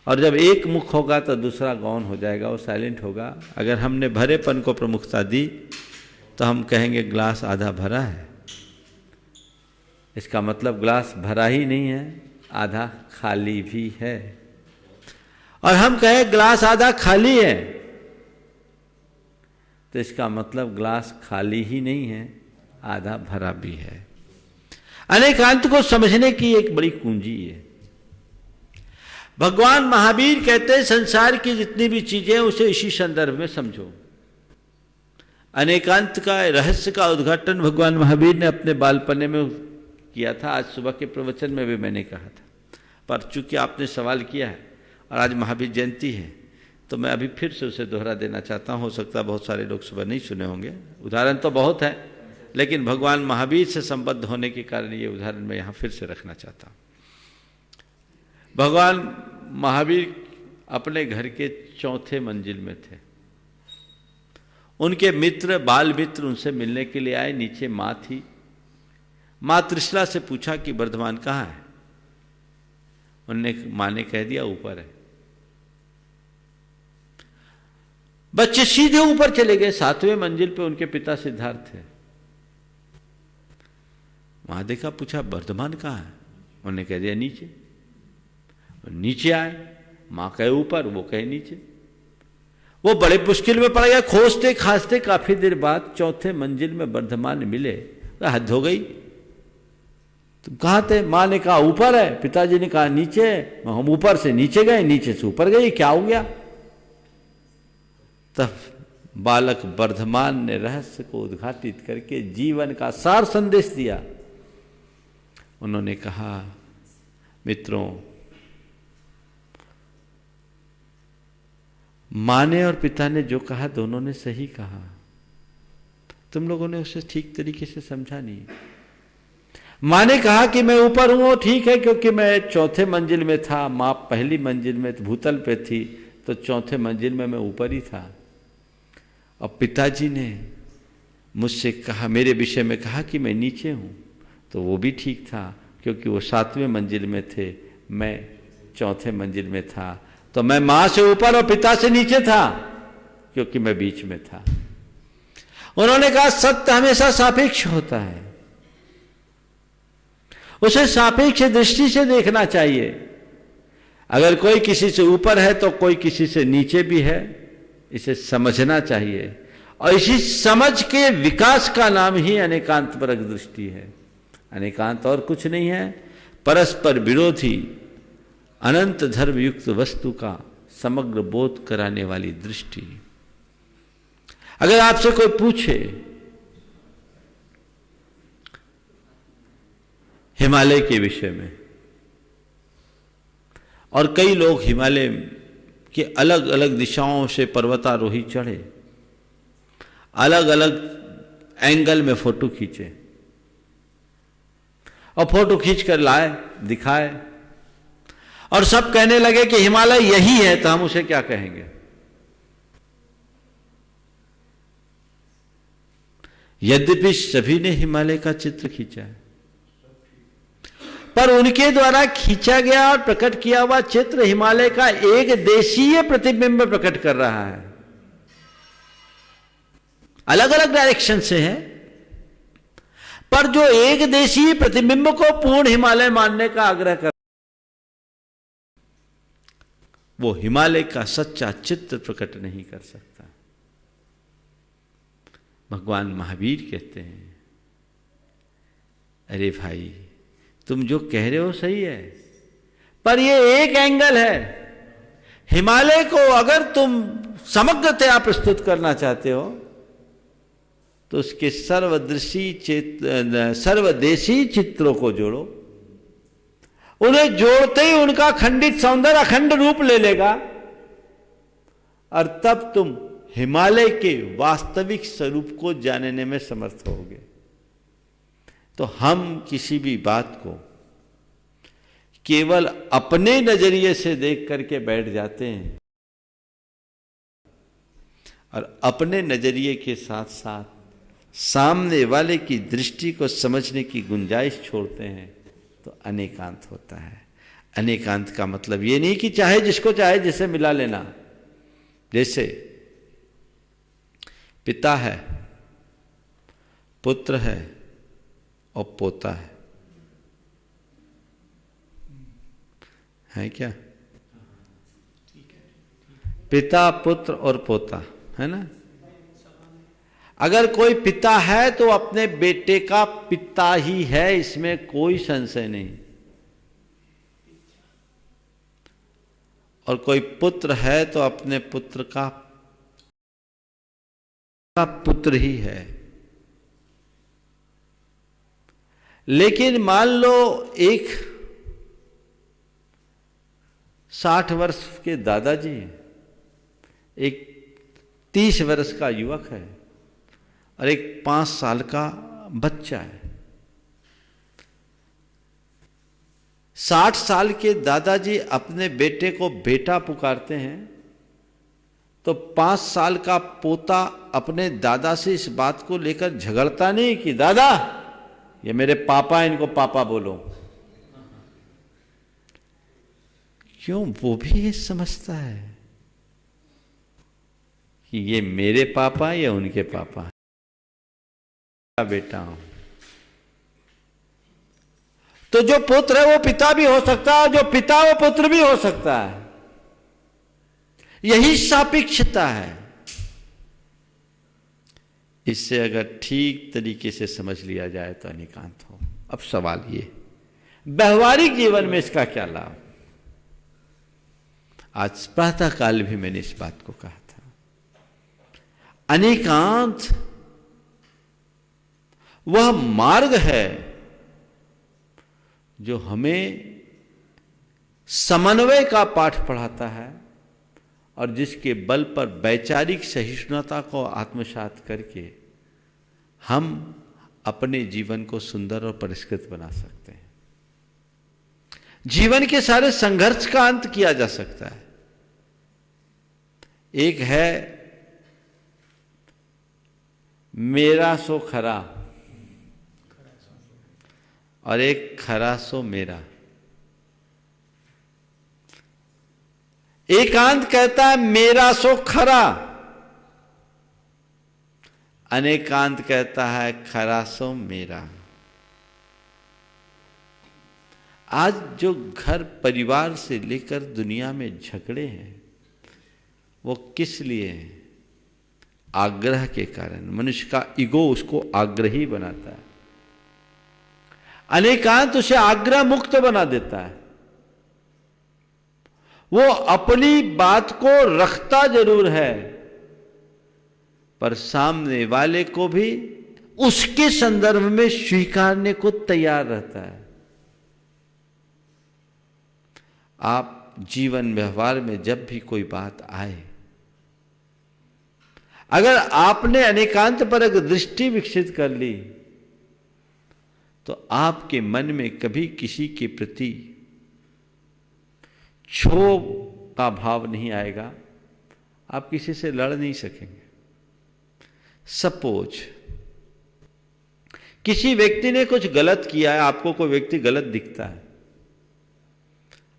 और जब एक मुख होगा तो दूसरा गौण हो जाएगा, वो साइलेंट होगा। अगर हमने भरेपन को प्रमुखता दी तो हम कहेंगे ग्लास आधा भरा है, इसका मतलब ग्लास भरा ही नहीं है, आधा खाली भी है। और हम कहें ग्लास आधा खाली है, तो इसका मतलब ग्लास खाली ही नहीं है, आधा भरा भी है। अनेकांत को समझने की एक बड़ी कुंजी है। भगवान महावीर कहते हैं संसार की जितनी भी चीजें हैं उसे इसी संदर्भ में समझो। अनेकांत का रहस्य का उद्घाटन भगवान महावीर ने अपने बालपने में किया था। आज सुबह के प्रवचन में भी मैंने कहा था, पर चूंकि आपने सवाल किया है और आज महावीर जयंती है तो मैं अभी फिर से उसे दोहरा देना चाहता हूँ। हो सकता है बहुत सारे लोग सुबह नहीं सुने होंगे। उदाहरण तो बहुत है, लेकिन भगवान महावीर से संबद्ध होने के कारण ये उदाहरण मैं यहाँ फिर से रखना चाहता हूँ। भगवान महावीर अपने घर के 4थे मंजिल में थे। उनके मित्र, बाल मित्र उनसे मिलने के लिए आए। नीचे माँ थी। माँ त्रिशला से पूछा कि वर्धमान कहाँ है? माँ ने कह दिया ऊपर है। बच्चे सीधे ऊपर चले गए। 7वें मंजिल पे उनके पिता सिद्धार्थ थे। वहां देखा, पूछा वर्धमान कहाँ है? उन्होंने कह दिया नीचे। नीचे आए, माँ कहे ऊपर, वो कहे नीचे। वो बड़े मुश्किल में पड़ गया। खोजते खासते काफी देर बाद 4थे मंजिल में वर्धमान मिले। हद हो गई, तुम कहाँ थे? माँ ने कहा ऊपर है, पिताजी ने कहा नीचे है। हम ऊपर से नीचे गए, नीचे से ऊपर गए, क्या हो गया? तब बालक वर्धमान ने रहस्य को उद्घाटित करके जीवन का सार संदेश दिया। उन्होंने कहा, मित्रों, माँ ने और पिता ने जो कहा दोनों ने सही कहा, तुम लोगों ने उसे ठीक तरीके से समझा नहीं। माँ ने कहा कि मैं ऊपर हूं, वो ठीक है, क्योंकि मैं चौथे मंजिल में था, माँ पहली मंजिल में भूतल पे थी, तो चौथे मंजिल में मैं ऊपर ही था। और पिताजी ने मुझसे कहा, मेरे विषय में कहा कि मैं नीचे हूं, तो वो भी ठीक था, क्योंकि वो 7वें मंजिल में थे, मैं चौथे मंजिल में था, तो मैं माँ से ऊपर और पिता से नीचे था, क्योंकि मैं बीच में था। उन्होंने कहा, सत्य हमेशा सापेक्ष होता है, उसे सापेक्ष दृष्टि से देखना चाहिए। अगर कोई किसी से ऊपर है तो कोई किसी से नीचे भी है, इसे समझना चाहिए। और इसी समझ के विकास का नाम ही अनेकांतपरक दृष्टि है। अनेकांत और कुछ नहीं है, परस्पर विरोधी अनंत धर्म युक्त वस्तु का समग्र बोध कराने वाली दृष्टि। अगर आपसे कोई पूछे हिमालय के विषय में, और कई लोग हिमालय के अलग अलग दिशाओं से पर्वतारोही चढ़े, अलग अलग एंगल में फोटो खींचे और फोटो खींच कर लाए, दिखाए, और सब कहने लगे कि हिमालय यही है, तो हम उसे क्या कहेंगे? यद्यपि सभी ने हिमालय का चित्र खींचा है, पर उनके द्वारा खींचा गया और प्रकट किया हुआ चित्र हिमालय का एक देशीय प्रतिबिंब प्रकट कर रहा है। अलग अलग डायरेक्शन से है, पर जो एक देशीय प्रतिबिंब को पूर्ण हिमालय मानने का आग्रह कर, वो हिमालय का सच्चा चित्र प्रकट नहीं कर सकता। भगवान महावीर कहते हैं, अरे भाई, तुम जो कह रहे हो सही है, पर ये एक एंगल है। हिमालय को अगर तुम समग्रतया प्रस्तुत करना चाहते हो, तो उसके सर्वदेशी चित्रों को जोड़ो। उन्हें जोड़ते ही उनका खंडित सौंदर्य अखंड रूप ले लेगा, और तब तुम हिमालय के वास्तविक स्वरूप को जानने में समर्थ होगे। तो हम किसी भी बात को केवल अपने नजरिए से देख करके बैठ जाते हैं, और अपने नजरिए के साथ साथ सामने वाले की दृष्टि को समझने की गुंजाइश छोड़ते हैं, तो अनेकांत होता है। अनेकांत का मतलब ये नहीं कि चाहे जिसको चाहे जिसे मिला लेना। जैसे पिता है, पुत्र है और पोता है क्या? पिता, पुत्र और पोता है ना। अगर कोई पिता है तो अपने बेटे का पिता ही है, इसमें कोई संशय नहीं। और कोई पुत्र है तो अपने पुत्र का पुत्र ही है। लेकिन मान लो एक 60 वर्ष के दादाजी हैं, एक 30 वर्ष का युवक है, और एक 5 साल का बच्चा है। 60 साल के दादाजी अपने बेटे को बेटा पुकारते हैं, तो 5 साल का पोता अपने दादा से इस बात को लेकर झगड़ता नहीं कि दादा ये मेरे पापा, इनको पापा बोलो। क्यों? वो भी ये समझता है कि ये मेरे पापा या उनके पापा, बेटा हूं। तो जो पुत्र है वो पिता भी हो सकता है, जो पिता वो पुत्र भी हो सकता है। यही सापेक्षता है। इससे अगर ठीक तरीके से समझ लिया जाए तो अनेकांत हो। अब सवाल ये, व्यवहारिक जीवन में इसका क्या लाभ? आज प्रातः काल भी मैंने इस बात को कहा था। अनेकांत वह मार्ग है जो हमें समन्वय का पाठ पढ़ाता है और जिसके बल पर वैचारिक सहिष्णुता को आत्मसात करके हम अपने जीवन को सुंदर और परिष्कृत बना सकते हैं। जीवन के सारे संघर्ष का अंत किया जा सकता है। एक है मेरा सो खरा और एक खरा सो मेरा। एकांत कहता है मेरा सो खरा, अनेकांत कहता है खरा सो मेरा। आज जो घर परिवार से लेकर दुनिया में झगड़े हैं वो किस लिए हैं? आग्रह के कारण। मनुष्य का ईगो उसको आग्रही बनाता है। अनेकांत उसे आग्रह मुक्त बना देता है। वो अपनी बात को रखता जरूर है पर सामने वाले को भी उसके संदर्भ में स्वीकारने को तैयार रहता है। आप जीवन व्यवहार में जब भी कोई बात आए, अगर आपने अनेकांत पर एक दृष्टि विकसित कर ली तो आपके मन में कभी किसी के प्रति क्षोभ का भाव नहीं आएगा। आप किसी से लड़ नहीं सकेंगे। सपोज किसी व्यक्ति ने कुछ गलत किया है, आपको कोई व्यक्ति गलत दिखता है,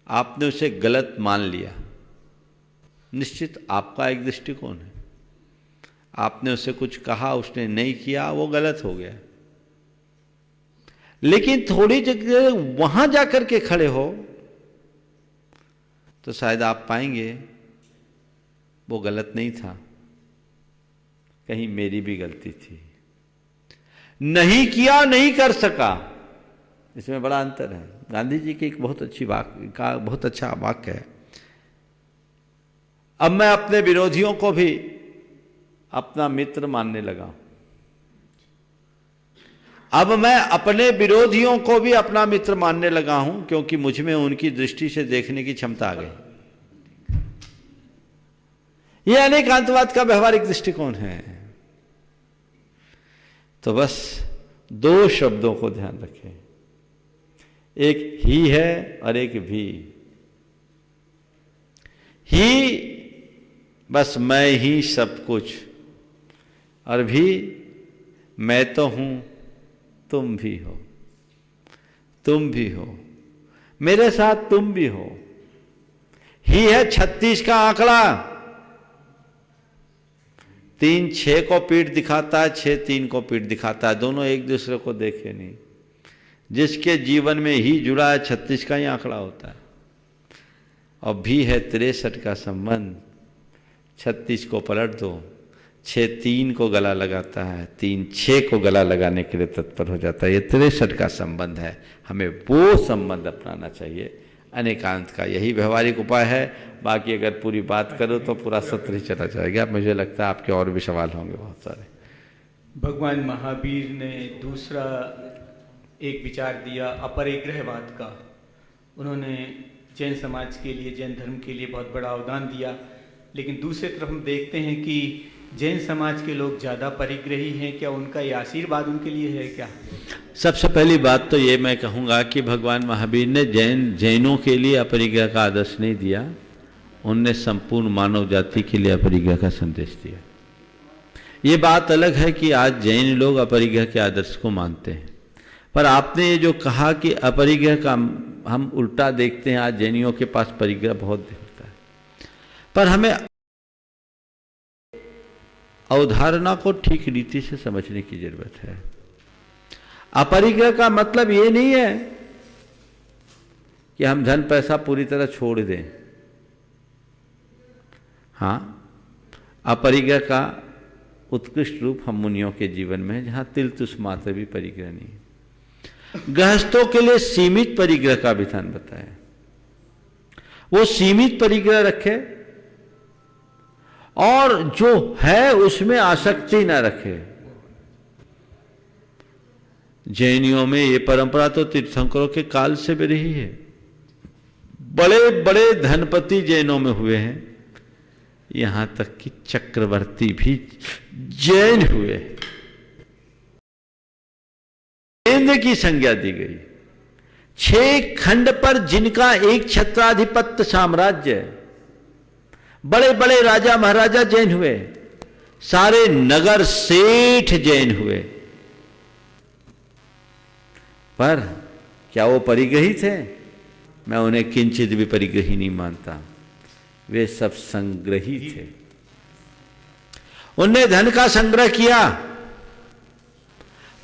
आपने उसे गलत मान लिया। निश्चित आपका एक दृष्टिकोण है। आपने उसे कुछ कहा, उसने नहीं किया, वो गलत हो गया। लेकिन थोड़ी जगह वहां जाकर के खड़े हो तो शायद आप पाएंगे वो गलत नहीं था, कहीं मेरी भी गलती थी। नहीं किया, नहीं कर सका, इसमें बड़ा अंतर है। गांधी जी की एक बहुत अच्छा वाक्य है। अब मैं अपने विरोधियों को भी अपना मित्र मानने लगा। अब मैं अपने विरोधियों को भी अपना मित्र मानने लगा हूं क्योंकि मुझ में उनकी दृष्टि से देखने की क्षमता आ गई। यह अनेकांतवाद का व्यवहारिक दृष्टिकोण है। तो बस दो शब्दों को ध्यान रखें, एक ही है और एक भी। ही बस मैं ही सब कुछ, और भी मैं तो हूं, तुम भी हो, तुम भी हो, मेरे साथ तुम भी हो। ही है 36 का आंकड़ा। 3 6 को पीठ दिखाता है, 6 3 को पीठ दिखाता है। दोनों एक दूसरे को देखे नहीं। जिसके जीवन में ही जुड़ा है 36 का ही आंकड़ा होता है। और भी है 63 का संबंध। 36 को पलट दो, 6 3 को गला लगाता है, 3 6 को गला लगाने के लिए तत्पर हो जाता है। ये 63 का संबंध है। हमें वो संबंध अपनाना चाहिए। अनेकांत का यही व्यवहारिक उपाय है। बाकी अगर पूरी बात करो तो पूरा सत्र ही चला जाएगा। मुझे लगता है आपके और भी सवाल होंगे बहुत सारे। भगवान महावीर ने दूसरा एक विचार दिया अपरिग्रहवाद का। उन्होंने जैन समाज के लिए, जैन धर्म के लिए बहुत बड़ा अवदान दिया। लेकिन दूसरी तरफ हम देखते हैं कि जैन समाज के लोग ज़्यादा परिग्रही हैं। क्या उनका ये आशीर्वाद उनके लिए है क्या? सबसे पहली बात तो ये मैं कहूँगा कि भगवान महावीर ने जैनों के लिए अपरिग्रह का आदर्श नहीं दिया। उनने संपूर्ण मानव जाति के लिए अपरिग्रह का संदेश दिया। ये बात अलग है कि आज जैन लोग अपरिग्रह के आदर्श को मानते हैं, पर आपने ये जो कहा कि अपरिग्रह का हम उल्टा देखते हैं। आज जैनियों के पास परिग्रह बहुत होता है, पर हमें अवधारणा को ठीक रीति से समझने की जरूरत है। अपरिग्रह का मतलब ये नहीं है कि हम धन पैसा पूरी तरह छोड़ दें। हाँ, अपरिग्रह का उत्कृष्ट रूप हम मुनियों के जीवन में है, जहां तिल तुस मात्र भी परिग्रह नहीं है। गृहस्थों के लिए सीमित परिग्रह का विधान बताया। वो सीमित परिग्रह रखे और जो है उसमें आसक्ति न रखे। जैनियों में ये परंपरा तो तीर्थंकरों के काल से भी रही है। बड़े बड़े धनपति जैनों में हुए हैं, यहां तक कि चक्रवर्ती भी जैन हुए। केंद्र की संज्ञा दी गई। 6 खंड पर जिनका एक छत्राधिपत्य साम्राज्य, बड़े बड़े राजा महाराजा जैन हुए, सारे नगर सेठ जैन हुए। पर क्या वो परिग्रही थे? मैं उन्हें किंचित भी परिग्रही नहीं मानता। वे सब संग्रही थे। उनने धन का संग्रह किया,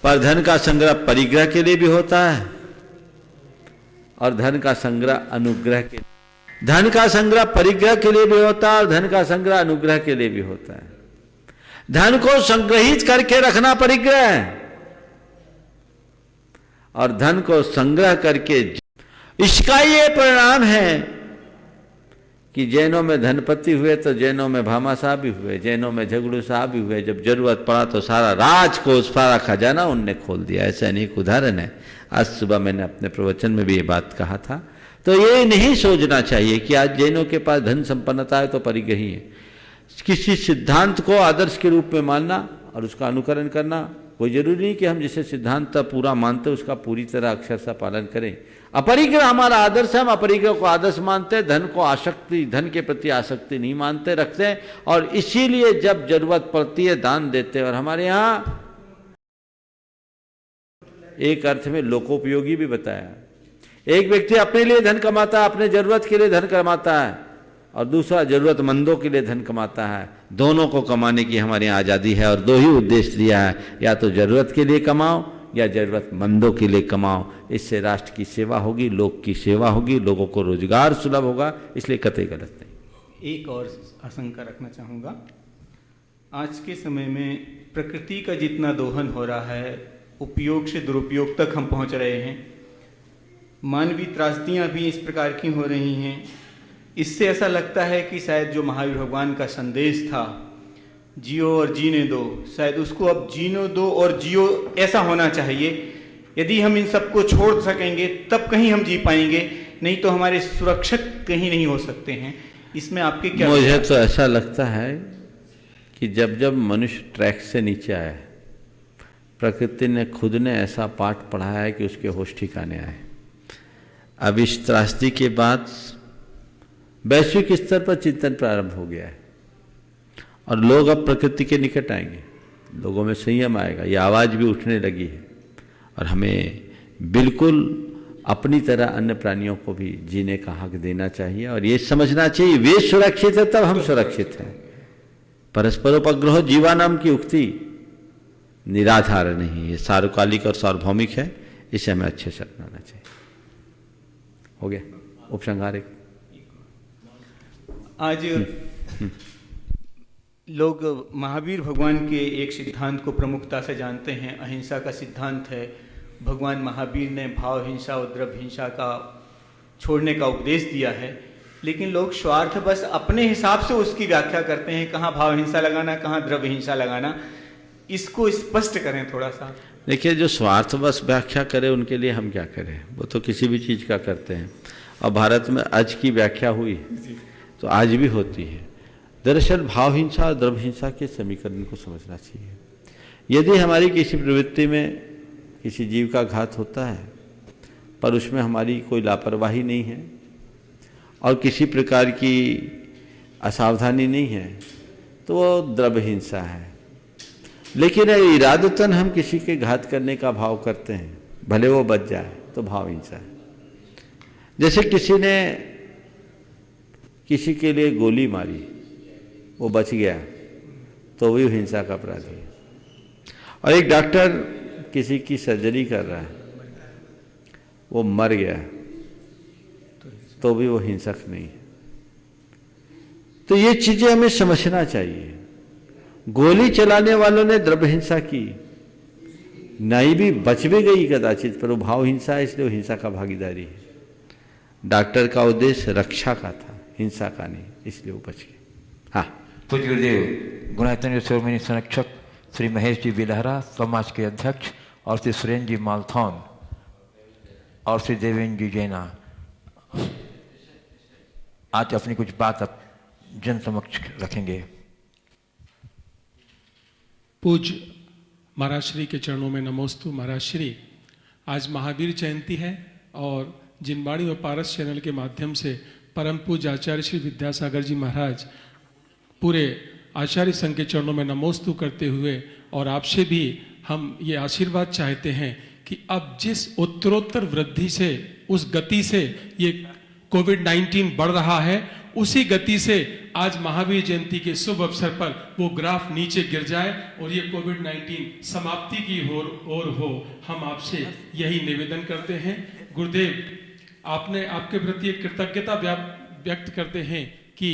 पर धन का संग्रह परिग्रह के लिए भी होता है और धन का संग्रह अनुग्रह के, धन का संग्रह परिग्रह के लिए भी होता है और धन का संग्रह अनुग्रह के लिए भी होता है। धन को संग्रहित करके रखना परिग्रह है और धन को संग्रह करके, इसका ये परिणाम है कि जैनों में धनपति हुए तो जैनों में भामाशाह भी हुए, जैनों में झगड़ू शाह भी हुए। जब जरूरत पड़ा तो सारा राजकोष, सारा खजाना उनने खोल दिया। ऐसे अनेक उदाहरण है। आज सुबह मैंने अपने प्रवचन में भी ये बात कहा था। तो ये नहीं सोचना चाहिए कि आज जैनों के पास धन संपन्नता है तो परिग्रही है। किसी सिद्धांत को आदर्श के रूप में मानना और उसका अनुकरण करना, कोई जरूरी नहीं कि हम जिसे सिद्धांत पूरा मानते उसका पूरी तरह अक्षरशः पालन करें। अपरिग्रह हमारा आदर्श है, हम अपरिग्रह को आदर्श मानते हैं, धन को आसक्ति, धन के प्रति आसक्ति नहीं मानते, रखते हैं और इसीलिए जब जरूरत पड़ती है दान देते हैं। और हमारे यहाँ एक अर्थ में लोकोपयोगी भी बताया। एक व्यक्ति अपने लिए धन कमाता है, अपने जरूरत के लिए धन कमाता है और दूसरा जरूरतमंदों के लिए धन कमाता है। दोनों को कमाने की हमारे यहाँ आज़ादी है और 2 ही उद्देश्य दिया है, या तो जरूरत के लिए कमाओ या जरूरतमंदों के लिए कमाओ। इससे राष्ट्र की सेवा होगी, लोक की सेवा होगी, लोगों को रोजगार सुलभ होगा, इसलिए कतई गलत नहीं। एक और आशंका रखना चाहूँगा। आज के समय में प्रकृति का जितना दोहन हो रहा है, उपयोग से दुरुपयोग तक हम पहुँच रहे हैं। मानवीय त्रासदियाँ भी इस प्रकार की हो रही हैं। इससे ऐसा लगता है कि शायद जो महावीर भगवान का संदेश था, जियो और जीने दो, शायद उसको अब जीनो दो और जियो ऐसा होना चाहिए। यदि हम इन सबको छोड़ सकेंगे तब कहीं हम जी पाएंगे, नहीं तो हमारे सुरक्षित कहीं नहीं हो सकते हैं। इसमें आपके क्या? मुझे तो ऐसा लगता है कि जब जब मनुष्य ट्रैक से नीचे आया है, प्रकृति ने खुद ने ऐसा पाठ पढ़ाया है कि उसके होश ठिकाने आए। अब इस त्रासदी के बाद वैश्विक स्तर पर चिंतन प्रारंभ हो गया है और लोग अब प्रकृति के निकट आएंगे, लोगों में संयम आएगा, ये आवाज़ भी उठने लगी है। और हमें बिल्कुल अपनी तरह अन्य प्राणियों को भी जीने का हक देना चाहिए और ये समझना चाहिए वे सुरक्षित है तब हम सुरक्षित हैं। परस्परोपग्रह जीवानाम की उक्ति निराधार नहीं, ये सार्वकालिक और सार्वभौमिक है, इसे हमें अच्छे से अपनाना चाहिए। हो गया उपसंहार। आज लोग महावीर भगवान के एक सिद्धांत को प्रमुखता से जानते हैं, अहिंसा का सिद्धांत है। भगवान महावीर ने भाव हिंसा, उपद्रव हिंसा का छोड़ने का उपदेश दिया है, लेकिन लोग स्वार्थ बस अपने हिसाब से उसकी व्याख्या करते हैं, कहाँ भाव हिंसा लगाना, कहाँ द्रव्य हिंसा लगाना। इसको स्पष्ट करें थोड़ा सा। देखिए, जो स्वार्थ बस व्याख्या करे उनके लिए हम क्या करें, वो तो किसी भी चीज़ का करते हैं। और भारत में आज की व्याख्या हुई तो आज भी होती है। दरअसल भाव हिंसा और द्रव्य हिंसा के समीकरण को समझना चाहिए। यदि हमारी किसी प्रवृत्ति में किसी जीव का घात होता है पर उसमें हमारी कोई लापरवाही नहीं है और किसी प्रकार की असावधानी नहीं है तो वो द्रव्य हिंसा है। लेकिन इरादतन हम किसी के घात करने का भाव करते हैं, भले वो बच जाए, तो भाव हिंसा है। जैसे किसी ने किसी के लिए गोली मारी, वो बच गया, तो वही हिंसा का अपराधी है। और एक डॉक्टर किसी की सर्जरी कर रहा है, वो मर गया, तो भी वो हिंसक नहीं है। तो ये चीजें हमें समझना चाहिए। गोली चलाने वालों ने द्रव्य हिंसा की, नाई भी बच भी गई कदाचित, पर वो भाव हिंसा है, इसलिए वो हिंसा का भागीदारी है। डॉक्टर का उद्देश्य रक्षा का था, हिंसा का नहीं, इसलिए वो बच गए। हाँ, पूज्य गुरुदेव गुणायतन शिरोमणि संरक्षक श्री महेश जी बिलहरा, समाज के अध्यक्ष, और श्री सुरेंद्र जी मालथौन और श्री देवेंद्र जी जैना आज अपनी कुछ बात अब जन समक्ष रखेंगे। पूज्य महाराज श्री के चरणों में नमोस्तु। महाराज श्री, आज महावीर जयंती है और जिनवाणी और पारस चैनल के माध्यम से परम पूज्य आचार्य श्री विद्यासागर जी महाराज पूरे आचार्य संघ के चरणों में नमोस्तु करते हुए और आपसे भी हम ये आशीर्वाद चाहते हैं कि अब जिस उत्तरोत्तर वृद्धि से, उस गति से ये कोविड-19 बढ़ रहा है, उसी गति से आज महावीर जयंती के शुभ अवसर पर वो ग्राफ नीचे गिर जाए और ये कोविड-19 समाप्ति की ओर हो। हम आपसे यही निवेदन करते हैं। गुरुदेव, आपने आपके प्रति एक कृतज्ञता व्यक्त करते हैं कि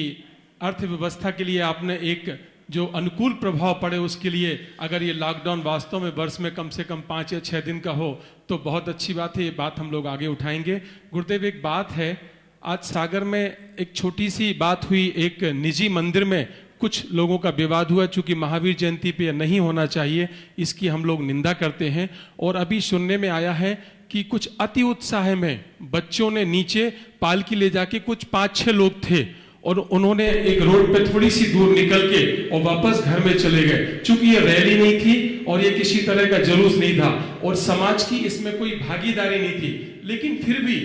अर्थव्यवस्था के लिए आपने एक जो अनुकूल प्रभाव पड़े उसके लिए अगर ये लॉकडाउन वास्तव में वर्ष में कम से कम 5 या 6 दिन का हो तो बहुत अच्छी बात है। ये बात हम लोग आगे उठाएंगे। गुरुदेव, एक बात है, आज सागर में एक छोटी सी बात हुई। एक निजी मंदिर में कुछ लोगों का विवाद हुआ, चूंकि महावीर जयंती पे नहीं होना चाहिए, इसकी हम लोग निंदा करते हैं। और अभी सुनने में आया है कि कुछ अति उत्साह में बच्चों ने नीचे पालकी ले जाके, कुछ 5-6 लोग थे और उन्होंने एक रोड पे थोड़ी सी दूर निकल के और वापस घर में चले गए। चूंकि ये रैली नहीं थी और ये किसी तरह का जुलूस नहीं था और समाज की इसमें कोई भागीदारी नहीं थी, लेकिन फिर भी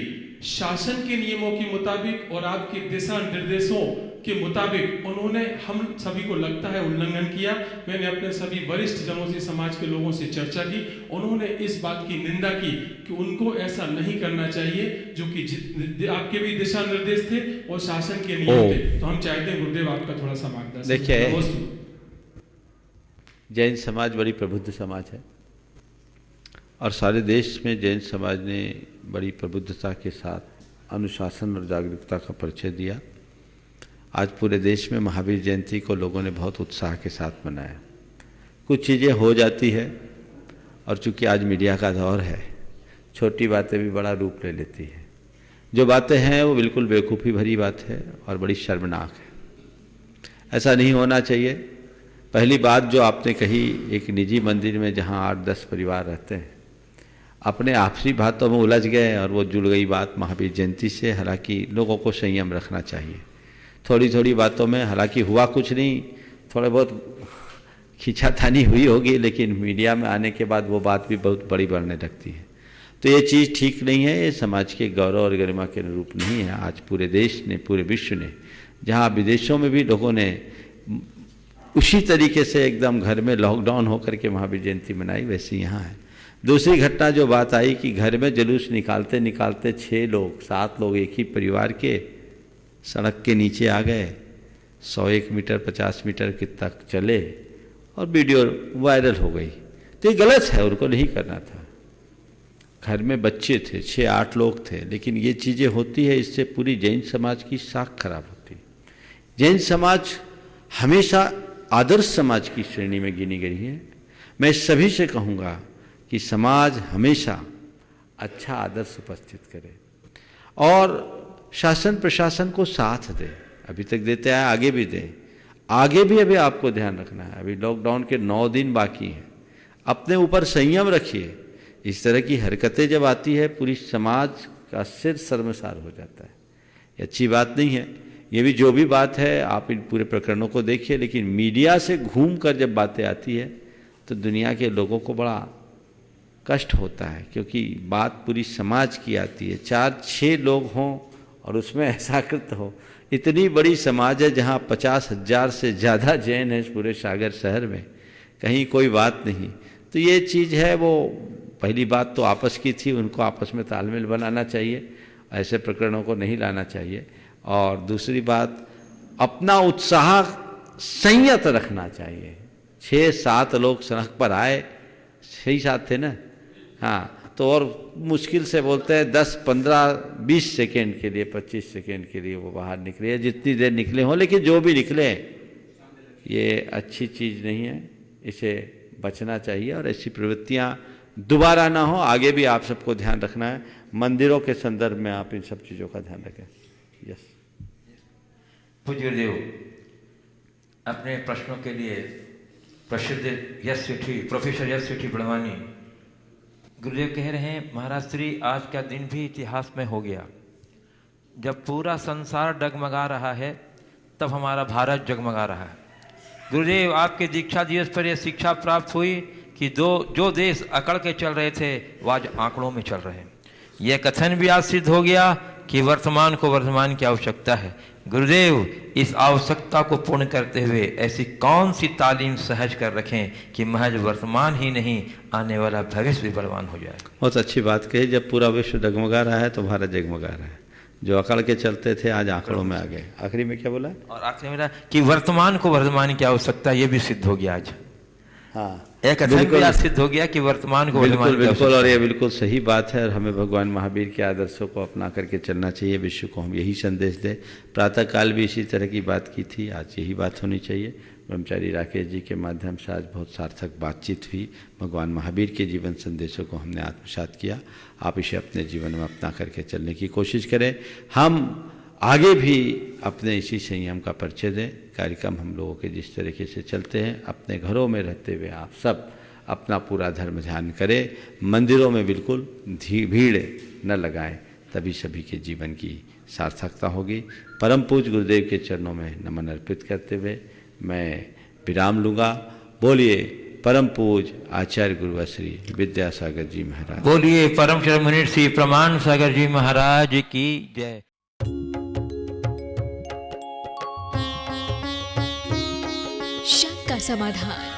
शासन के नियमों के मुताबिक और आपके दिशा निर्देशों के मुताबिक उन्होंने, हम सभी को लगता है, उल्लंघन किया। मैंने अपने सभी वरिष्ठ जनों से, समाज के लोगों से चर्चा की, उन्होंने इस बात की निंदा की कि उनको ऐसा नहीं करना चाहिए, जो कि आपके भी दिशा निर्देश थे और शासन के नियम थे। तो हम चाहते हैं गुरुदेव आपका थोड़ा सा मार्गदर्शन। देखिए, जैन समाज बड़ी प्रबुद्ध समाज है और सारे देश में जैन समाज ने बड़ी प्रबुद्धता के साथ अनुशासन और जागरूकता का परिचय दिया। आज पूरे देश में महावीर जयंती को लोगों ने बहुत उत्साह के साथ मनाया। कुछ चीज़ें हो जाती है और चूंकि आज मीडिया का दौर है, छोटी बातें भी बड़ा रूप ले लेती हैं। जो बातें हैं वो बिल्कुल बेवकूफ़ी भरी बात है और बड़ी शर्मनाक है। ऐसा नहीं होना चाहिए। पहली बात जो आपने कही, एक निजी मंदिर में जहाँ 8-10 परिवार रहते हैं, अपने आपसी बातों में उलझ गए और वो जुड़ गई बात महावीर जयंती से। हालांकि लोगों को संयम रखना चाहिए। थोड़ी थोड़ी बातों में, हालांकि हुआ कुछ नहीं, थोड़ा बहुत खींचातानी हुई होगी, लेकिन मीडिया में आने के बाद वो बात भी बहुत बड़ी बढ़ने लगती है। तो ये चीज़ ठीक नहीं है, ये समाज के गौरव और गरिमा के अनुरूप नहीं है। आज पूरे देश ने, पूरे विश्व ने, जहाँ विदेशों में भी लोगों ने उसी तरीके से एकदम घर में लॉकडाउन होकर के महावीर जयंती मनाई, वैसे यहाँ है। दूसरी घटना जो बात आई कि घर में जुलूस निकालते निकालते 6 लोग, 7 लोग एक ही परिवार के सड़क के नीचे आ गए, 101 मीटर 50 मीटर के तक चले और वीडियो वायरल हो गई। तो ये गलत है, उनको नहीं करना था। घर में बच्चे थे, 6-8 लोग थे, लेकिन ये चीज़ें होती है, इससे पूरी जैन समाज की साख खराब होती है। जैन समाज हमेशा आदर्श समाज की श्रेणी में गिनी गई है। मैं सभी से कहूँगा कि समाज हमेशा अच्छा आदर्श उपस्थित करे और शासन प्रशासन को साथ दे। अभी तक देते आए, आगे भी दे। आगे भी अभी आपको ध्यान रखना है, अभी लॉकडाउन के 9 दिन बाकी हैं। अपने ऊपर संयम रखिए। इस तरह की हरकतें जब आती है, पूरी समाज का सिर शर्मसार हो जाता है। ये अच्छी बात नहीं है। ये भी जो भी बात है, आप इन पूरे प्रकरणों को देखिए, लेकिन मीडिया से घूम कर जब बातें आती है तो दुनिया के लोगों को बड़ा कष्ट होता है, क्योंकि बात पूरी समाज की आती है। 4-6 लोग हों और उसमें ऐसा कृत हो। इतनी बड़ी समाज है जहाँ 50,000 से ज़्यादा जैन है इस पूरे सागर शहर में, कहीं कोई बात नहीं। तो ये चीज़ है, वो पहली बात तो आपस की थी, उनको आपस में तालमेल बनाना चाहिए, ऐसे प्रकरणों को नहीं लाना चाहिए। और दूसरी बात, अपना उत्साह संयत रखना चाहिए। 6-7 लोग सड़क पर आए, 6-7 थे ना, हाँ, तो और मुश्किल से बोलते हैं 10, 15, 20 सेकेंड के लिए, 25 सेकेंड के लिए वो बाहर निकले, जितनी देर निकले हों, लेकिन जो भी निकले, ये अच्छी चीज़ नहीं है, इसे बचना चाहिए और ऐसी प्रवृत्तियाँ दोबारा ना हो। आगे भी आप सबको ध्यान रखना है। मंदिरों के संदर्भ में आप इन सब चीज़ों का ध्यान रखें। यस। पूज्य गुरुदेव, अपने प्रश्नों के लिए प्रसिद्ध यश सेठी प्रोफेसर यश सेठी बड़वानी गुरुदेव कह रहे हैं, महाराज श्री आज का दिन भी इतिहास में हो गया। जब पूरा संसार डगमगा रहा है तब हमारा भारत जगमगा रहा है। गुरुदेव आपके दीक्षा दिवस पर यह शिक्षा प्राप्त हुई कि जो देश अकड़ के चल रहे थे वो आज आंकड़ों में चल रहे हैं। यह कथन भी आज सिद्ध हो गया कि वर्तमान को वर्तमान की आवश्यकता है। गुरुदेव इस आवश्यकता को पूर्ण करते हुए ऐसी कौन सी तालीम सहज कर रखें कि महज वर्तमान ही नहीं आने वाला भविष्य भी बलवान हो जाए। बहुत अच्छी बात कही। जब पूरा विश्व डगमगा रहा है तो भारत जगमगा रहा है। जो अकड़ के चलते थे आज आंकड़ों में आ गए। आखिरी में क्या बोला? और आखिरी में कि वर्तमान को वर्तमान की आवश्यकता, ये भी सिद्ध हो गया आज। हाँ, एक कथन भी आज सिद्ध हो गया कि वर्तमान को बिल्कुल बिल्कुल, और ये बिल्कुल सही बात है। और हमें भगवान महावीर के आदर्शों को अपना करके चलना चाहिए। विश्व को हम यही संदेश दें। प्रातःकाल भी इसी तरह की बात की थी, आज यही बात होनी चाहिए। ब्रह्मचारी राकेश जी के माध्यम से आज बहुत सार्थक बातचीत हुई। भगवान महावीर के जीवन संदेशों को हमने आत्मसात किया। आप इसे अपने जीवन में अपना करके चलने की कोशिश करें। हम आगे भी अपने इसी संयम का परिचय दें। कार्यक्रम हम लोगों के जिस तरीके से चलते हैं, अपने घरों में रहते हुए आप सब अपना पूरा धर्म ध्यान करें। मंदिरों में बिल्कुल भीड़ न लगाएं, तभी सभी के जीवन की सार्थकता होगी। परम पूज्य गुरुदेव के चरणों में नमन अर्पित करते हुए मैं विराम लूँगा। बोलिए परम पूज्य आचार्य गुरु श्री विद्यासागर जी महाराज। बोलिए परम श्री मुनि श्री प्रमाण सागर जी महाराज की जय। शंका समाधान।